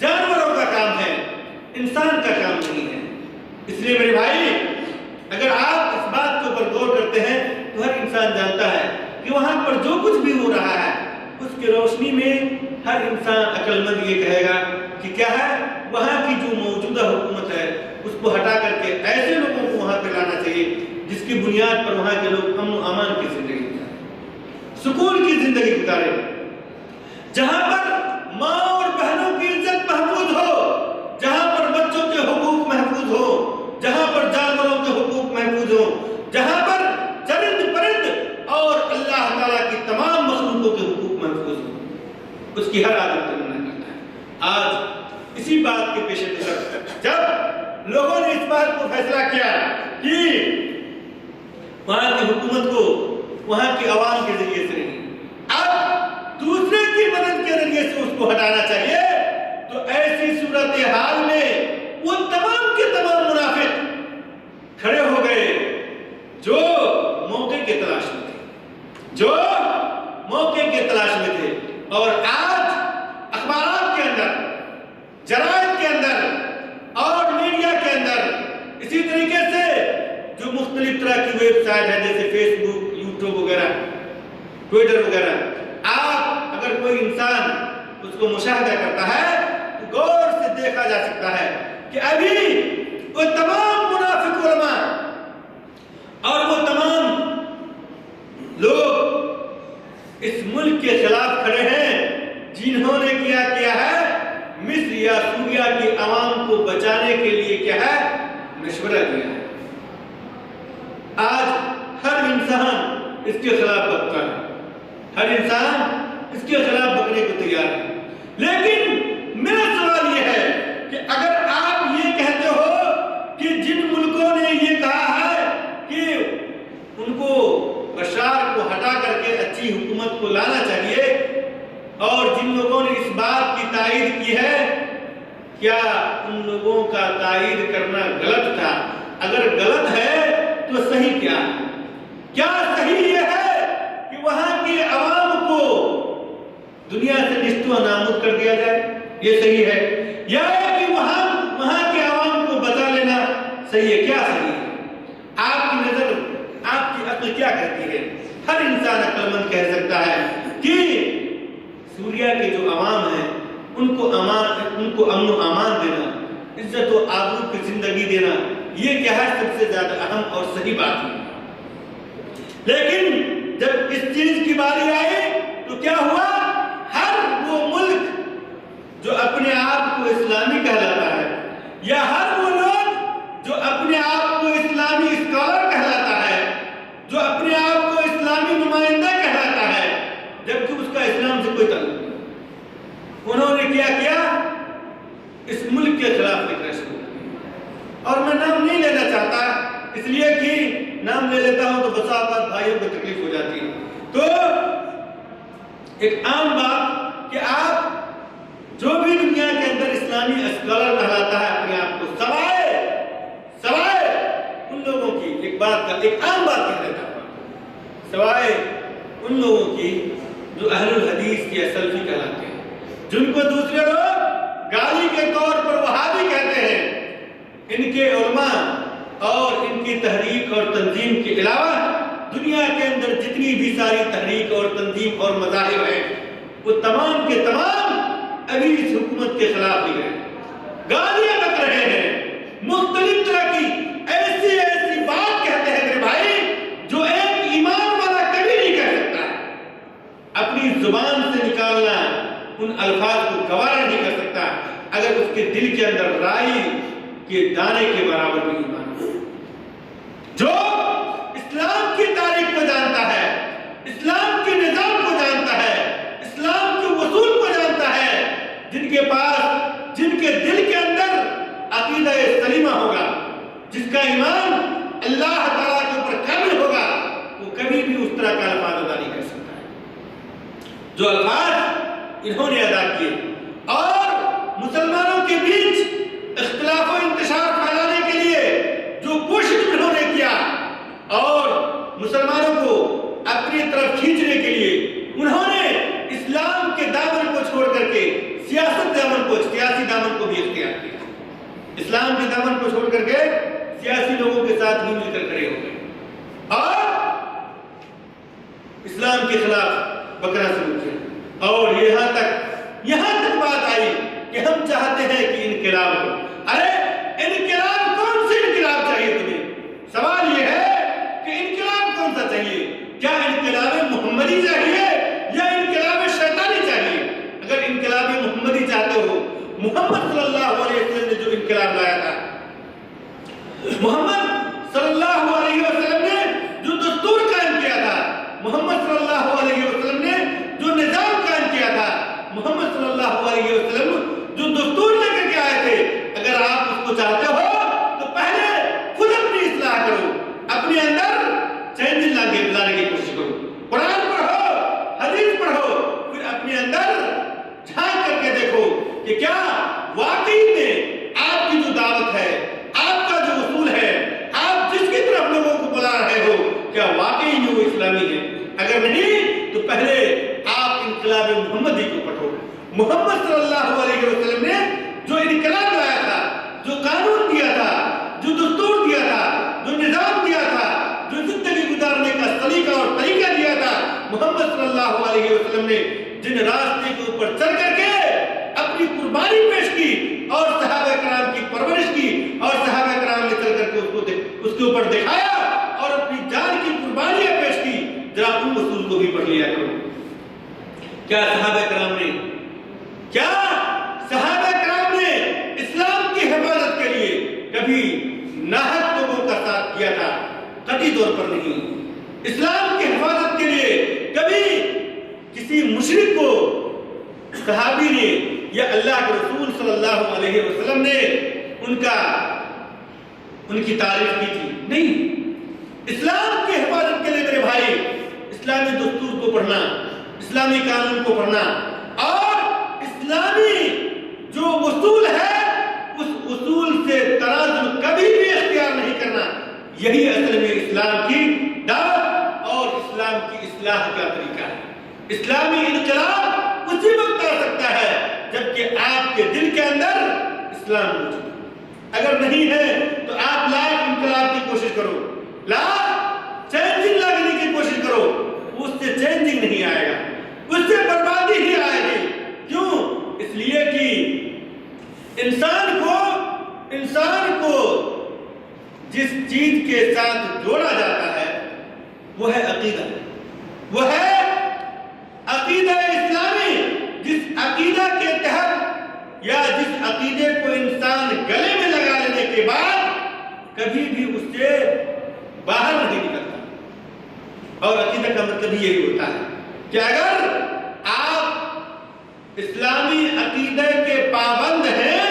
جانوروں کا کام ہے، انسان کا کام نہیں ہے۔ اس لیے میرے بھائی، اگر آپ اس بات کے اوپر غور کرتے ہیں تو ہر انسان جانتا ہے کہ وہاں پر جو کچھ بھی ہو رہا ہے اس کی روشنی میں ہر انسان عقل مند یہ کہے گا کہ کیا ہے، وہاں کی جو موجودہ حکومت ہے اس کو ہٹا کر کے ایسے لوگوں کو وہاں پہ لانا چاہیے جس کی بنیاد پر وہاں کے لوگ امن و امان کی زندگی گزارے، سکون کی زندگی گزارے، جہاں پر ماں اور بہنوں کی عزت محفوظ ہو، جہاں پر بچوں کے حقوق محفوظ ہو، جہاں پر جانوروں کے حقوق محفوظ ہو، جہاں پر چرند پرند اور اللہ تعالیٰ کی تمام مخلوقوں کے حقوق محفوظ ہو، اس کی ہر آدمی تمنا کرتا ہے۔ آج اسی بات کے پیش نظر جب لوگوں نے اس بات کو فیصلہ کیا کہ وہاں کی حکومت کو وہاں کی عوام کے ذریعے سے نہیں، اب دوسرے کی مدد کے ذریعے سے اس کو ہٹانا چاہیے۔ تو ایسی صورتحال میں وہ تمام کے تمام منافق کھڑے ہو گئے جو موقع کی تلاش میں تھے، جو موقع کی تلاش میں تھے۔ اور آج اخبارات کے اندر، جرائد کے اندر اور میڈیا کے اندر اسی طریقے سے جو مختلف طرح کی ویب سائٹ ہے جیسے فیس بک، یوٹیوب وغیرہ، ٹویٹر وغیرہ، آپ اگر کوئی انسان اس کو مشاہدہ کرتا ہے تو غور سے دیکھا جا سکتا ہے کہ ابھی وہ تمام منافق علماء اور وہ تمام لوگ اس ملک کے خلاف کھڑے ہیں جنہوں نے کیا ہے مصر یا سوریا کی عوام کو بچانے کے لیے کیا ہے مشورہ دیا ہے۔ آج ہر انسان اس کے خلاف بکتا ہے، ہر انسان اس کے خلاف بکنے کو تیار ہے۔ لیکن میرا سوال یہ ہے کہ اگر آپ یہ کہتے ہو کہ جن ملکوں نے یہ کہا ہے کہ ان کو بشار کو ہٹا کر کے اچھی حکومت کو لانا چاہیے، اور جن لوگوں نے اس بات کی تائید کی ہے، کیا ان لوگوں کا تائید کرنا غلط تھا؟ اگر غلط ہے تو صحیح کیا ہے؟ کیا صحیح یہ ہے کہ وہاں کی عوام کو دنیا سے نیست و نابود کر دیا جائے، یہ صحیح ہے؟ یا کہ وہاں کے عوام کو بچا لینا صحیح ہے؟ کیا صحیح ہے؟ آپ کی نظر، آپ کی عقل کیا کہتی ہے؟ ہر انسان عقل مند کہہ سکتا ہے کہ سوریا کے جو عوام ہیں ان کو امن و امان دینا، عزت و آبرو کی زندگی دینا، یہ کیا ہے سب سے زیادہ اہم اور صحیح بات ہے۔ لیکن جب اس چیز کی باری آئی تو کیا ہوا؟ ہر وہ ملک جو اپنے آپ کو اسلامی کہلاتا ہے، یا ہر وہ لوگ جو اپنے آپ کو اسلامی اسکالر کہلاتا ہے، جو اپنے آپ کو اسلامی نمائندہ کہلاتا ہے، جبکہ اس کا اسلام سے کوئی تعلق نہیں، انہوں نے کیا اس ملک کے خلاف لکھنا شروع کیا۔ اور میں نام نہیں لینا چاہتا اس لیے کہ نام لے لیتا ہوں تو بسا اوقات بھائیوں کو تکلیف ہو جاتی ہے۔ تو ایک عام بات کہ آپ جو بھی دنیا کے اندر اسلامی اسکالر کہلاتا ہے اپنے آپ کو، سوائے ان لوگوں کی ایک عام بات کہہ دیتا ہوں، سوائے ان لوگوں کی جو اہل الحدیث کی سلفی کہلاتے ہیں، جن کو دوسرے لوگ گالی کے طور پر وہابی کہتے ہیں، ان کے علماء اور ان کی تحریک اور تنظیم کے علاوہ دنیا کے اندر جتنی بھی ساری تحریک اور تنظیم اور مذاہب ہیں وہ تمام کے تمام ابھی اس حکومت کے خلاف لکھ رہے ہیں، گالیاں بک رہے ہیں، مختلف طرح کی ایسی بات کہتے ہیں میرے بھائی جو ایک ایمان والا کبھی نہیں کہہ سکتا ہے۔ اپنی زبان سے نکالنا ان الفاظ کو گوارا نہیں کر سکتا اگر اس کے دل کے اندر رائی کے دانے کے برابر بھی ایمان ہو۔ جو اسلام کی تاریخ کو جانتا ہے، اسلام کے نظام کو جانتا ہے، اسلام کے اصول کو جانتا ہے، جن کے دل کے اندر عقیدہ سلیمہ ہوگا، جس کا ایمان اللہ تعالیٰ کے اوپر کامل ہوگا، وہ کبھی بھی اس طرح کا الفاظ ادا نہیں کر سکتا ہے جو الفاظ انہوں نے ادا کیے۔ اور مسلمانوں کے بیچ اختلاف و انتشار پھیلانے کے لیے جو کوشش انہوں نے کیا اور مسلمانوں کو اپنی طرف کھینچنے کے لیے انہوں نے اسلام کے دامن کو چھوڑ کر کے سیاسی دامن کو بھی اختیار کیا، اسلام کے دامن کو چھوڑ کر کے سیاسی لوگوں کے ساتھ بھی مل کر کھڑے ہو گئے اور اسلام کے خلاف بکنا شروع کیا۔ اور یہاں تک بات آئی کہ ہم چاہتے ہیں کہ انقلاب ہو۔ ارے انقلاب کون سے انقلاب چاہیے تمہیں؟ سوال یہ ہے کہ انقلاب کون سا چاہیے؟ کیا انقلاب محمدی چاہیے یا انقلاب شیطانی چاہیے؟ اگر انقلاب محمدی چاہتے ہو، محمد صلی اللہ علیہ وسلم نے جو انقلاب لایا تھا، محمد صلی اللہ علیہ وسلم نے جو دستور قائم کیا تھا، محمد صلی اللہ علیہ وسلم نے جو نظام قائم کیا تھا، محمد صلی اللہ علیہ وسلم جو دستور لے کر کے آئے تھے، اگر آپ اس کو چاہتے ہو اپنے اندر چینج لانے کی کوشش کرو. قرآن پڑھو, حدیث پڑھو, پھر اپنے اندر جھانک کر کے دیکھو کہ کیا واقعی میں آپ کی جو دعوت ہے, آپ کا جو اصول ہے, آپ جس کی طرف لوگوں کو بلا رہے ہو, کیا واقعی میں وہ اسلامی ہے. اگر نہیں تو پہلے آپ انقلاب محمدی کو پڑھو. محمد صلی اللہ علیہ وسلم نے جو انقلاب لایا تھا, جو قانون دیا تھا, جو دستور دیا تھا, جو نظام دیا تھا, جو زندگی گزارنے کا سلیقہ اور طریقہ دیا تھا, محمد صلی اللہ علیہ وسلم نے جن راستے کے اوپر چل کر کے اپنی قربانی پیش کی اور صحابہ کرام کی پرورش کی, اور صحابہ کرام نے چل کر کے اس کے اوپر دکھایا اور اپنی جان کی قربانیاں پیش کی. ذرا ان اصول کو بھی پڑھ لیا کرو. کیا صحابہ کرام نے اسلام کی حفاظت کے لیے کبھی ناحق لوگوں کا ساتھ کیا تھا؟ قطعی طور پر نہیں. اسلام کی حفاظت کے لیے کبھی کسی مشرک کو صحابی نے یا اللہ کے رسول صلی اللہ علیہ وسلم نے ان کی تعریف کی تھی؟ نہیں. اسلام کی حفاظت کے لیے میرے بھائی اسلامی دستور کو پڑھنا, اسلامی قانون کو پڑھنا اور اسلامی جو اصول ہے اس اصول سے تنازل کبھی بھی اختیار نہیں کرنا, یہی اصل میں اسلام کی دعوت اور اسلام کی اصلاح کا طریقہ ہے. اسلامی انقلاب اسی وقت آ سکتا ہے جبکہ آپ کے دل کے اندر اسلام موجود ہے. اگر نہیں ہے تو آپ لاکھ انقلاب کی کوشش کرو, لاکھ چینجنگ لانے کی کوشش کرو, اس سے چینجنگ نہیں آئے گا, اس سے بربادی ہی آئے گی. کیوں؟ اس لیے کہ انسان کو جس چیز کے ساتھ جوڑا جاتا ہے وہ ہے عقیدہ, وہ ہے عقیدہ اسلامی. جس عقیدہ کے تحت یا جس عقیدے کو انسان گلے میں لگا لینے کے بعد کبھی بھی اس سے باہر نہیں نکلتا. اور عقیدہ کا مطلب یہی ہوتا ہے کہ اگر آپ اسلامی عقیدے کے پابند ہیں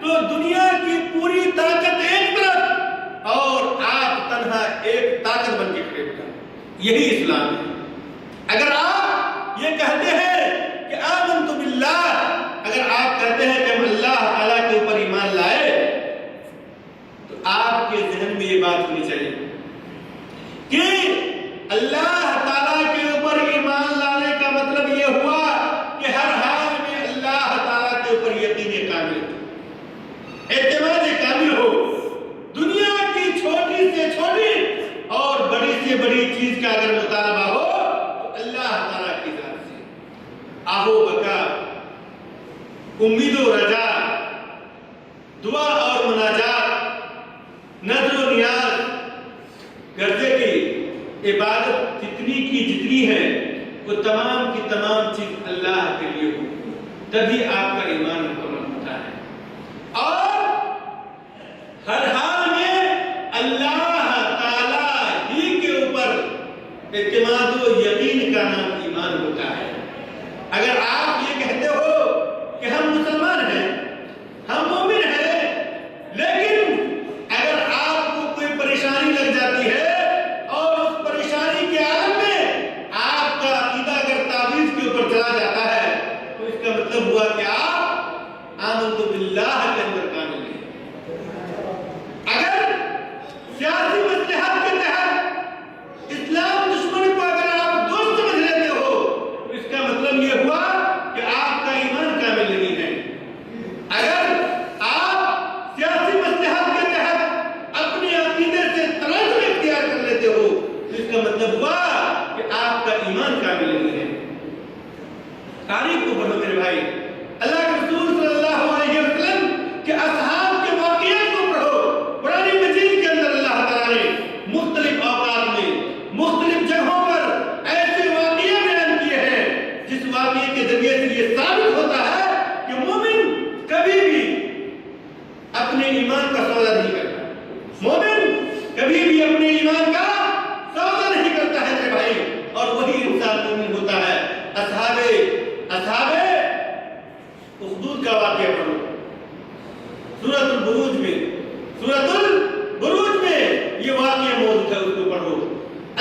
تو دنیا کی پوری طاقت ایک طرف اور آپ تنہا ایک طاقت بن کے کھڑے ہو جائیں. یہی اسلام ہے. اگر آپ یہ کہتے ہیں کہ آمنت باللہ, اگر آپ کہتے ہیں کہ ہم اللہ تعالیٰ کے اوپر ایمان لائے, تو آپ کے ذہن میں یہ بات ہونی چاہیے کہ اللہ تعالیٰ کے اوپر ایمان لانے کا مطلب یہ ہوا کہ ہر حال میں اللہ تعالیٰ کے اوپر یقین کامل, اعتماد کامل ہو. دنیا کی چھوٹی سے چھوٹی اور بڑی سے بڑی چیز کا اگر مطالبہ ہو تو اللہ تعالیٰ کی ذات سے آہو بکا, امید و رجا, دعا اور مناجات, نظر و نیاز, گرجے کی عبادت جتنی ہے وہ تمام کی تمام چیز اللہ کے لیے ہو, تبھی آپ کا ایمان مکمل ہوتا ہے. اور ہر حال میں اللہ تعالی ہی کے اوپر اعتماد و یقین کا نام ایمان ہوتا ہے. اگر آپ یہ کہتے ہو کہ ہم مسلمان ہیں, ہم مومن ہیں, لیکن اگر آپ کو کوئی پریشانی لگ جاتی ہے اور اس پریشانی کے عالم میں آپ کا عقیدہ اگر تعویذ کے اوپر چلا جاتا ہے تو اس کا مطلب ہوا کہ آپ آمنت باللہ کے اندر کامل ہیں. اگر سیاسی مصلحت کے تحت اسلام دشمن کو اگر آپ دوست سمجھ لیتے ہو تو اس کا مطلب یہ ہوا کہ آپ کا ایمان کامل نہیں ہے. پڑھو۔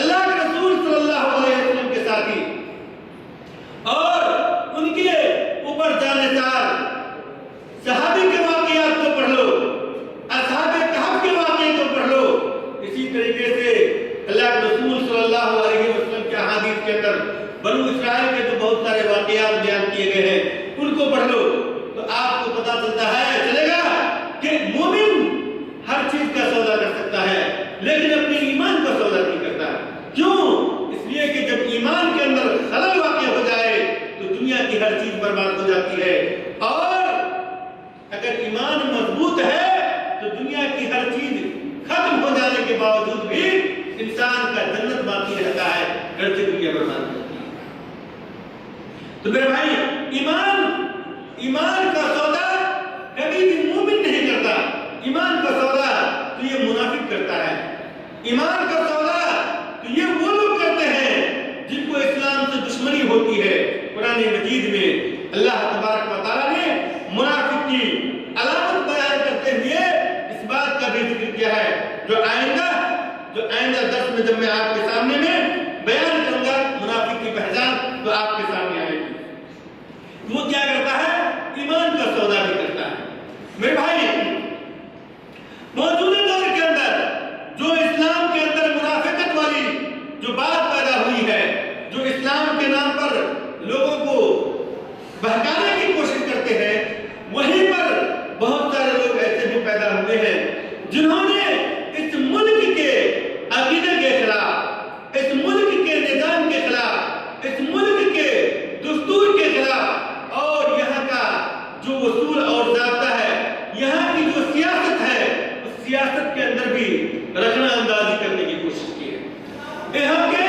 اللہ کے رسول صلی اللہ علیہ وسلم کے ساتھی اور ان کے اوپر جانثار صحابی کے واقعات کو پڑھ لو، اصحاب کہف کے واقعے کو پڑھ لو۔ اسی طریقے سے اللہ کے رسول صلی اللہ علیہ وسلم کے احادیث کے اندر بنو اسرائیل کے جو بہت سارے واقعات بیان کیے گئے ہیں ان کو پڑھ لو، تو آپ کو پتہ چلے گا کہ مومن ہر چیز کا سودا کر سکتا ہے لیکن اپنے ایمان کا سودا نہیں کرتا۔ کیوں؟ اس لیے کہ جب ایمان کے اندر خلل واقع ہو جائے تو دنیا کی ہر چیز برباد ہو جاتی ہے، اور اگر ایمان مضبوط ہے تو دنیا کی ہر چیز ختم ہو جانے کے باوجود بھی انسان کا جنت باقی رہتا ہے، گرچہ دنیا برباد ہو جاتی ہے۔ تو میرے بھائی، ایمان کا سودا کبھی بھی مومن نہیں کرتا۔ ایمان کا سودا تو یہ منافق کرتا ہے، ایمان کا سودا تو یہ وہ لوگ کرتے ہیں جن کو اسلام سے دشمنی ہوتی ہے۔ قرآن مجید میں اللہ تبارک و تعالیٰ نے منافق کی علامت بیان کرتے ہوئے اس بات کا بھی ذکر کیا ہے جو آئندہ درس میں جب میں آپ کے سامنے میں بیان کروں گا منافق کی پہچان تو آپ کے سامنے آئے گی۔ وہ کیا کرتا ہے؟ ایمان کا سودا بھی کرتا ہے۔ میرے بھائی، موجودہ دور کے اندر جو اسلام کے اندر منافقت والی جو بات پیدا ہوئی ہے، جو اسلام کے نام پر لوگوں کو بہکانے کی کوشش کرتے ہیں، وہیں پر بہت سارے لوگ ایسے بھی پیدا ہوئے ہیں جنہوں نے اس ملک کے عقیدے کے خلاف، اس ملک کے نظام کے خلاف، اس ملک کے دستور کے خلاف اور یہاں کا جو اصول اور ضابطہ ہے، یہاں کی جو سیاست ہے، اس سیاست کے اندر بھی رخنہ اندازی کرنے کی کوشش کی ہے۔ یہاں کے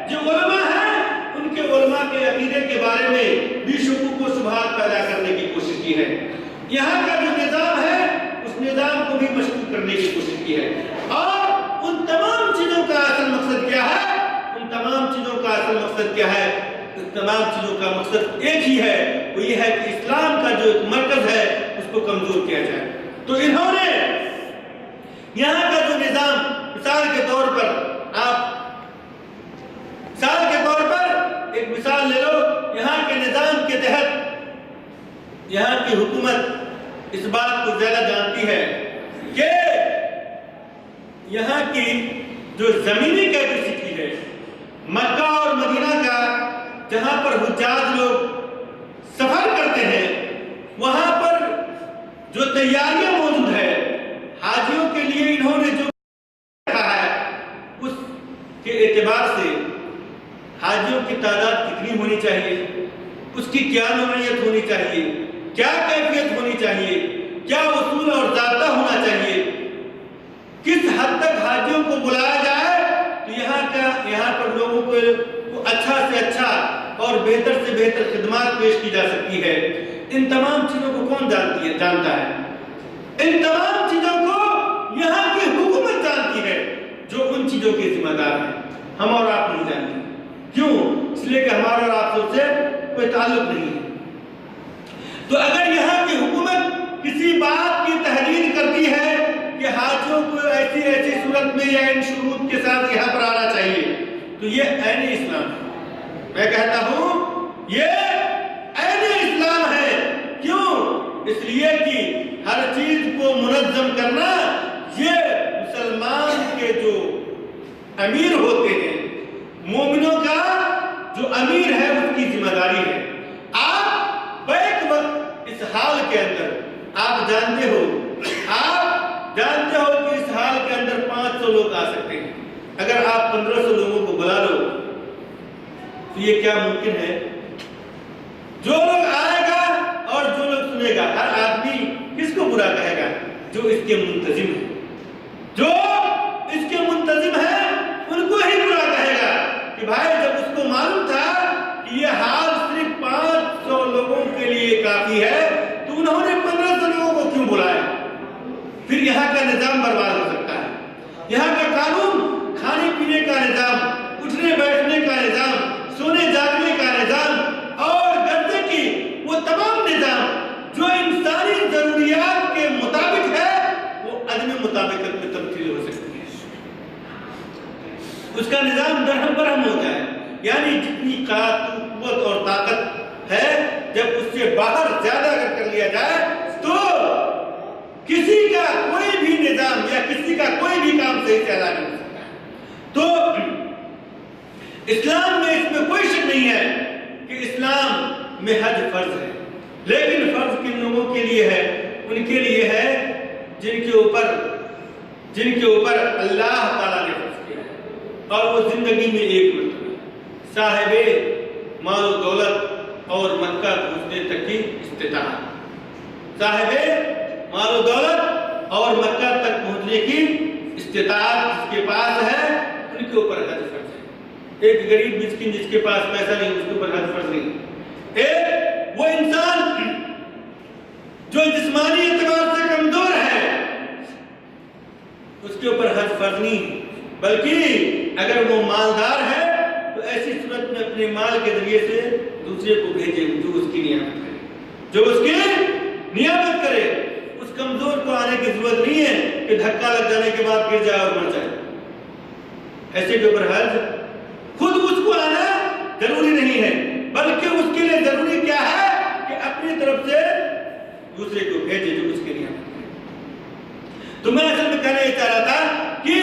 جو علماء ہیں ان کے علماء کے عقیدے کے بارے میں بھی شکوک و شبہات پیدا کرنے کی کوشش کی ہے۔ یہاں کا جو نظام ہے اس نظام کو بھی مشکوک کرنے کی کوشش کی ہے، اور ان تمام چیزوں کا اصل مقصد کیا ہے؟ ان تمام چیزوں کا اصل مقصد کیا ہے؟ ان تمام چیزوں کا مقصد ایک ہی ہے، وہ یہ ہے کہ اسلام کا جو ایک مرکز ہے اس کو کمزور کیا جائے۔ تو انہوں نے یہاں کا جو نظام، مثال کے طور پر ایک مثال لے لو، یہاں کے نظام کے تحت یہاں کی حکومت اس بات کو زیادہ جانتی ہے کہ یہاں کی جو زمینی کیپیسٹی ہے، مکہ اور مدینہ کا جہاں پر حجاج لوگ سفر کرتے ہیں، وہاں پر جو تیاریاں موجود ہے حاجیوں کے لیے، انہوں نے جو رکھا ہے اس کے اعتبار سے حاجیوں کی تعداد کتنی ہونی چاہیے، اس کی کیا نوعیت ہونی چاہیے، کیا کیفیت ہونی چاہیے، کیا اصول اور ضابطہ ہونا چاہیے، کس حد تک حاجیوں کو بلایا جائے تو یہاں پر لوگوں کو اچھا سے اچھا اور بہتر سے بہتر خدمات پیش کی جا سکتی ہے۔ ان تمام چیزوں کو کون جانتا ہے؟ ان تمام چیزوں کو یہاں کی حکومت جانتی ہے، جو ان چیزوں کے ذمہ دار ہیں، ہم اور آپ نہیں جانتے۔ کیوں؟ اس لیے کہ ہمارا اور آپ سے کوئی تعلق نہیں ہے۔ تو اگر یہاں کی حکومت کسی بات کی تحریر کرتی ہے کہ حاجیوں کو ایسی صورت میں یا ان شروط کے ساتھ یہاں پر آنا چاہیے، تو یہ عین اسلام ہے۔ میں کہتا ہوں یہ عین اسلام ہے۔ کیوں؟ اس لیے کہ ہر چیز کو منظم کرنا یہ مسلمان کے جو امیر ہوتے ہیں، مومنوں کا جو امیر ہے اس کی ذمہ داری ہے۔ آپ بیک وقت اس حال کے اندر آپ جانتے ہو کہ اس حال کے اندر 500 لوگ آ سکتے ہیں۔ اگر آپ 1500 لوگوں کو بلا لو تو یہ کیا ممکن ہے؟ جو لوگ آئے گا اور جو لوگ سنے گا، ہر آدمی کس کو برا کہے گا؟ جو اس کے منتظم ہے، جو اس کے منتظم ہے ان کو ہی برا کہے گا کہ بھائی جب اس کو معلوم تھا کہ یہ حال صرف 500 لوگوں کے لیے کافی ہے تو انہوں نے 1500 لوگوں کو کیوں بلایا؟ پھر یہاں کا نظام برباد ہو سکتا ہے۔ یہاں کا قانون، کھانے پینے کا نظام، اٹھنے بیٹھنے کا نظام، سونے جاگنے کا نظام اور گردے کی وہ تمام نظام جو انسانی ضروریات کے مطابق ہے، وہ عدم مطابقت میں تبدیل ہو سکتی ہے۔ اس کا نظام درہم برہم ہو جائے. یعنی جتنی قوت اور طاقت ہے جب اس سے باہر زیادہ اگر کر لیا جائے تو کسی کا کوئی بھی نظام یا کسی کا کوئی بھی کام صحیح سے ادا نہیں ہو سکتا. تو اسلام میں اس میں کوئی شک نہیں ہے کہ اسلام میں حج فرض ہے، لیکن فرض کن لوگوں کے لیے ہے؟ ان کے لیے ہے جن کے اوپر اللہ تعالیٰ نے فرض کیا ہے، اور وہ زندگی میں ایک مرتبہ صاحب مال و دولت اور مکہ پہنچنے تک کی استطاعت، صاحب مال و دولت اور مکہ تک پہنچنے کی استطاعت جس کے پاس ہے ان کے اوپر حج فرض ہے. ایک غریب مسکین جس کے پاس پیسہ نہیں اس کے اوپر حج فرض نہیں. ایک وہ انسان جو جسمانی اعتبار سے کمزور ہے اس کے اوپر حج فرض نہیں، بلکہ اگر وہ مالدار ہے تو ایسی صورت میں اپنے مال کے ذریعے سے دوسرے کو بھیجے جو اس کی نیابت کرے. اس کمزور کو آنے کی ضرورت نہیں ہے کہ دھکا لگ جانے کے بعد گر جائے اور مر جائے. ایسے کے اوپر حج خود اس کو آنا ضروری نہیں ہے، بلکہ اس کے لیے ضروری کیا ہے کہ اپنی طرف سے دوسرے کو بھیجے جو اس کے نیابت کرے. تو میں اصل میں کہنا یہ چاہ رہا تھا کہ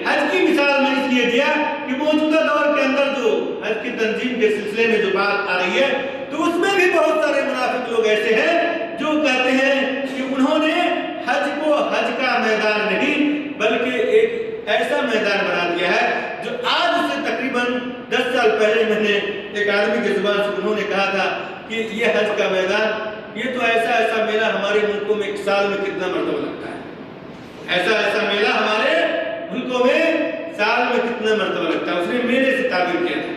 حج کی مثال میں اس لیے دیا کہ موجودہ دور کے اندر جو حج کی تنظیم کے سلسلے میں جو بات آ رہی ہے تو اس میں بھی بہت سارے منافق لوگ ایسے ہیں جو کہتے ہیں کہ انہوں نے حج کو حج کا میدان نہیں بلکہ ایک ایسا میدان بنا دیا ہے جو آج سے تقریباً 10 سال پہلے میں نے ایک آدمی کی زبان سے انہوں نے کہا تھا کہ یہ حج کا میدان یہ تو ایسا میلہ ہمارے ملکوں میں ایک سال میں کتنا مرتبہ لگتا ہے، ایسا میلہ ہمارے ملکوں میں سال میں کتنا مرتبہ لگتا ہے. اس نے میلے سے تعبیر کیا تھا،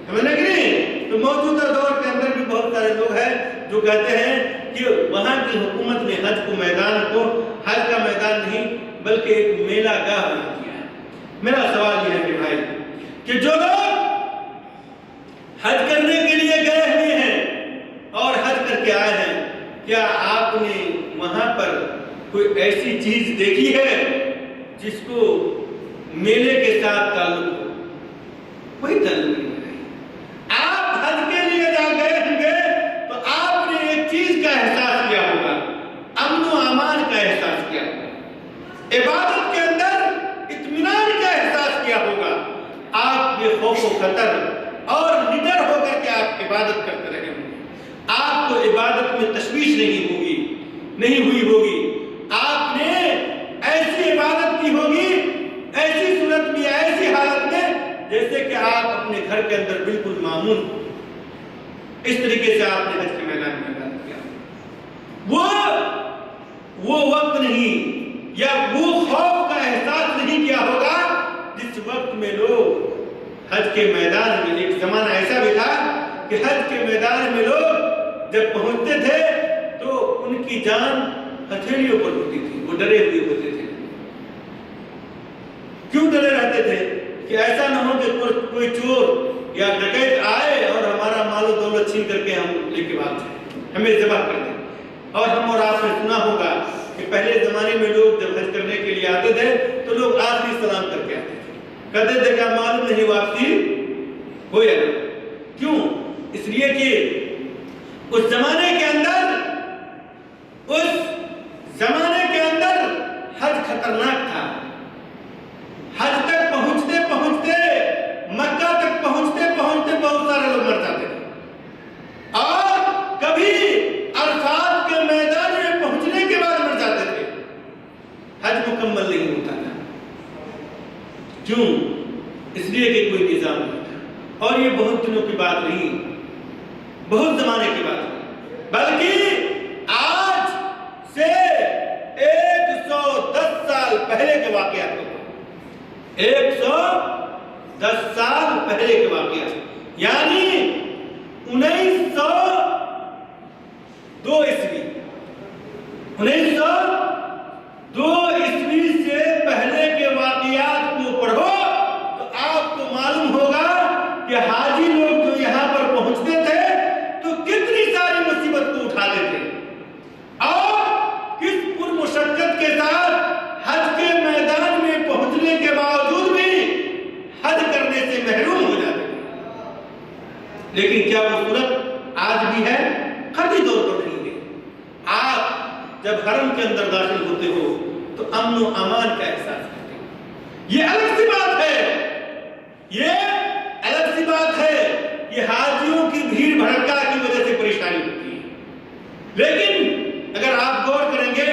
سمجھنا کہ نہیں؟ تو موجودہ دور کے اندر بھی بہت سارے لوگ ہیں جو کہتے ہیں کہ وہاں کی حکومت نے حج کو میدان کو حج کا میدان نہیں بلکہ ایک میلہ گاہ بنا دیا ہے. میرا سوال یہ ہے کہ بھائی کہ جو لوگ حج کرنے کے لیے گئے ہوئے ہیں اور حج کر کے آئے ہیں، کیا آپ نے وہاں پر کوئی ایسی چیز دیکھی ہے جس کو میلے کے ساتھ تعلق ہو؟ کوئی تعلق نہیں ہے. آپ حج کے لیے جا گئے ہوں گے تو آپ نے ایک چیز کا احساس کیا ہوگا، امن و امان کا احساس کیا ہوگا، عبادت کے اندر اطمینان کا احساس کیا ہوگا. آپ بے خوف و خطر اور نڈر ہو کر کے آپ عبادت کرتے رہے ہوں گے. آپ کو عبادت میں تشویش نہیں ہوئی ہوگی. آپ نے ایسی عبادت کی ہوگی ایسی صورت میں ایسی حالت میں جیسے کہ آپ اپنے گھر کے اندر بالکل معمول. اس طریقے سے آپ نے حج کے میدان میں عبادت کیا. وہ وقت نہیں یا وہ خوف کا احساس نہیں کیا ہوگا جس وقت میں لوگ حج کے میدان میں، ایک زمانہ ایسا بھی تھا کہ حج کے میدان میں لوگ جب پہنچتے تھے تو ان کی جان ہتھیلیوں پر ہوتی تھی، وہ ڈرے ہوئے ہوتے تھے. کیوں ڈرے رہتے تھے؟ کہ ایسا نہ ہو کہ کوئی چور یا ڈکیت آئے اور ہمارا مال و دولت چھین کر کے ہم لے کے بھاگ جائیں، ہمیں ذبح کر دیں. اور ہم اور آپ نے سنا ہوگا کہ پہلے زمانے میں لوگ جب حج کرنے کے لیے آتے تھے تو لوگ آخری سلام کر کے آتے تھے، کہتے تھے کہ معلوم نہیں واپسی ہو یا نہیں. کیوں؟ اس لیے کہ اس زمانے کے اندر حج خطرناک تھا. حج تک پہنچتے مکہ تک پہنچتے بہت سارے لوگ مر جاتے تھے، اور کبھی عرفات کے میدان میں پہنچنے کے بعد مر جاتے تھے. حج مکمل نہیں ہوتا تھا. کیوں؟ اس لیے کہ کوئی نظام نہیں تھا. اور یہ بہت دنوں کی بات نہیں، بہت زمانے کی بات نہیں، بلکہ آج سے 110 سال پہلے کے واقعات کو، 110 سال پہلے کے واقعات، یعنی 1902 عیسوی سے پہلے کے واقعات کو پڑھو تو آپ کو معلوم ہوگا کہ حاجی لوگ جو یہاں پر پہنچتے تھے تو کتنی ساری مصیبت کو اٹھاتے تھے اور کس پرمشقت کے ساتھ حج کے میدان میں پہنچنے کے باوجود بھی حج کرنے لیکن کیا وہ صورت آج بھی ہے؟ قطعی طور پر نہیں ہے۔ آپ جب حرم کے اندر داخل ہوتے ہو تو امن و امان کا احساس کرتے ہیں، یہ الگ سی بات ہے، یہ الگ سی بات ہے، یہ حاجیوں کی بھیڑ بھڑکا کی وجہ سے پریشانی ہوتی ہے۔ لیکن اگر آپ غور کریں گے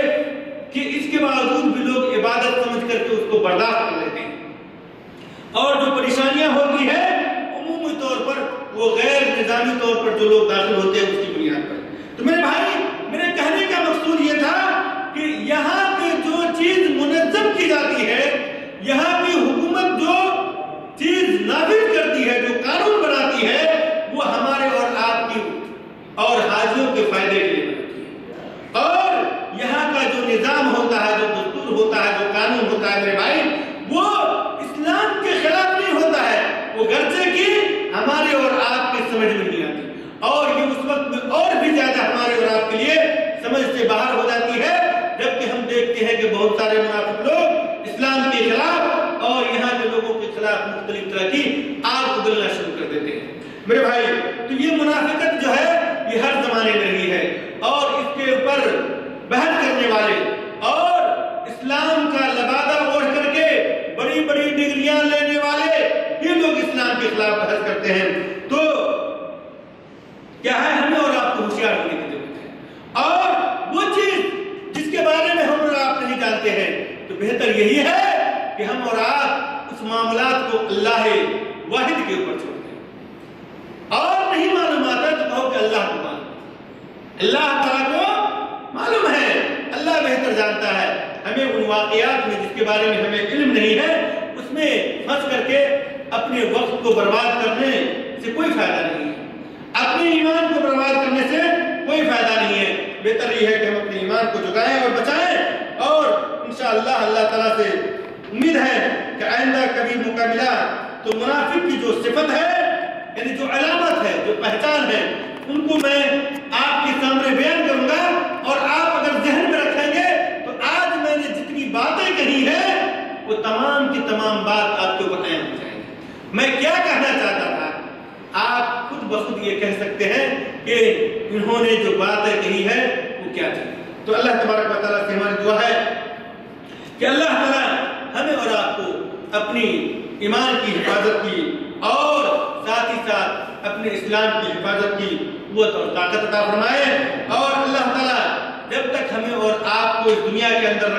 کہ اس کے باوجود بھی لوگ عبادت سمجھ کر کے اس کو برداشت کر لیتے ہیں، اور جو پریشانیاں ہوتی ہیں عمومی طور پر وہ غیر نظامی طور پر جو لوگ داخل ہوتے ہیں اس کی بنیاد پر۔ تو میرے بھائی، میرے کہنے کا مقصود یہ تھا کہ یہاں پہ جو چیز منظم کی جاتی ہے، یہاں کی حکومت جو چیز نافذ کرتی ہے، جو قانون بناتی ہے، وہ ہمارے اور آپ کی اور حاجیوں کے فائدے کے لیے بناتی ہے۔ اور یہاں کا جو نظام ہوتا ہے، جو دستور ہوتا ہے، جو قانون ہوتا ہے میرے بھائی، وہ اسلام کے خلاف نہیں ہوتا ہے، وہ گرچہ کی ہمارے اور آپ کی سمجھ میں نہیں آتی، اور یہ اس وقت میں اور بھی زیادہ ہمارے اور آپ کے لیے سمجھ سے باہر ہو جاتی ہے جبکہ ہم دیکھتے ہیں کہ بہت سارے منافق لوگ اسلام کے خلاف اور یہاں کے لوگوں کے خلاف مختلف طرح کی آگ اگلنا شروع کر دیتے ہیں۔ میرے بھائی، تو یہ منافقت جو ہے یہ ہر زمانے میں رہی ہے، اور اس کے اوپر بحث کرنے والے اور اسلام کا لبادہ اوڑھ کر کے بڑی بڑی ڈگریاں لینے والے یہ لوگ اسلام کے خلاف بحث کرتے ہیں۔ تو کیا ہے، ہمیں اور آپ کو ہوشیار ہونے کی ضرورت ہے، اور وہ چیز جس کے بارے میں ہم اور آپ نہیں جانتے ہیں تو بہتر یہی ہے کہ ہم اور آپ اس معاملات کو اللہ واحد کے اوپر چھوڑ دیں، اور نہیں معلوم آتا تو کہو کہ اللہ کو معلوم، اللہ تعالیٰ کو معلوم ہے، اللہ بہتر جانتا ہے۔ ہمیں ان واقعات میں جس کے بارے میں ہمیں علم نہیں ہے اس میں پھنس کر کے اپنے وقت کو برباد کرنے سے کوئی فائدہ نہیں ہے، اپنے ایمان کو برباد کرنے سے کوئی فائدہ نہیں ہے۔ بہتر یہ ہے کہ ہم اپنے ایمان کو جگائیں اور بچائیں، اور انشاءاللہ اللہ تعالیٰ سے امید ہے کہ آئندہ کبھی موقع ملا تو منافق کی جو صفت ہے، یعنی جو علامت ہے، جو پہچان ہے، ان کو میں آپ کے سامنے بیان کروں گا، اور آپ اگر ذہن میں رکھیں گے تو آج میں نے جتنی باتیں کہی ہیں وہ تمام کی تمام بات آپ کے اوپر عین ہو جائے گی۔ میں کیا کہنا چاہتا تھا آپ خود بخود یہ کہہ سکتے ہیں کہ انہوں نے جو باتیں کہی ہے وہ کیا تھی۔ تو اللہ تبارک و تعالیٰ سے ہماری دعا ہے کہ اللہ تعالیٰ ہمیں اور آپ کو اپنی ایمان کی حفاظت کی اور ساتھ ہی ساتھ اپنے اسلام کی حفاظت کی قوت اور طاقت عطا فرمائے، اور اللہ تعالیٰ جب تک ہمیں اور آپ کو اس دنیا کے اندر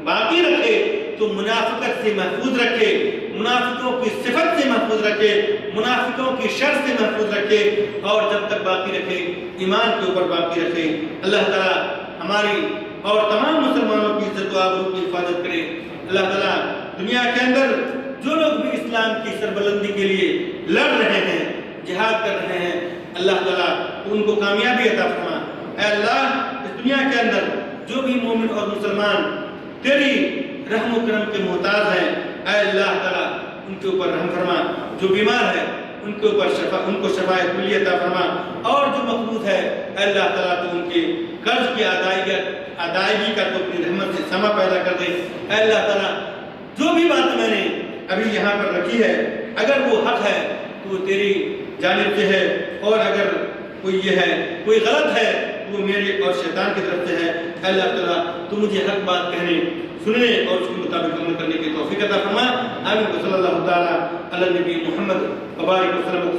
باقی رکھے تو منافقت سے محفوظ رکھے، منافقوں کی صفت سے محفوظ رکھے، منافقوں کی شر سے محفوظ رکھے، اور جب تک باقی رکھے ایمان کے اوپر باقی رکھے۔ اللہ تعالیٰ ہماری اور تمام مسلمانوں کی عزت و آبرو کی حفاظت کرے۔ اللہ تعالیٰ دنیا کے اندر جو لوگ بھی اسلام کی سربلندی کے لیے لڑ رہے ہیں، جہاد کر رہے ہیں، اللہ تعالیٰ ان کو کامیابی عطا فرما۔ اے اللہ، اس دنیا کے اندر جو بھی مومن اور مسلمان تیری رحم و کرم کے محتاج ہیں، اے اللہ تعالیٰ ان کے اوپر رحم فرما۔ جو بیمار ہے ان کے اوپر ان کو شفا کلی عطا فرما، اور جو مقبوض ہے اے اللہ تعالیٰ تو ان کے قرض کی ادائیگی کا تو اپنی رحمت سے سما پیدا کر دے۔ اے اللہ تعالیٰ جو بھی بات میں نے ابھی یہاں پر رکھی ہے اگر وہ حق ہے تو وہ تیری جانب سے ہے، اور اگر کوئی یہ ہے کوئی غلط ہے تو وہ میرے اور شیطان کی طرف سے ہے۔ اے اللہ تعالیٰ تو مجھے حق بات کہنے، سننے اور اس کے مطابق عمل کرنے کی توفیق عطا فرما۔ آمین۔ صلی اللہ تعالیٰ علی نبی محمد وبارک وسلم۔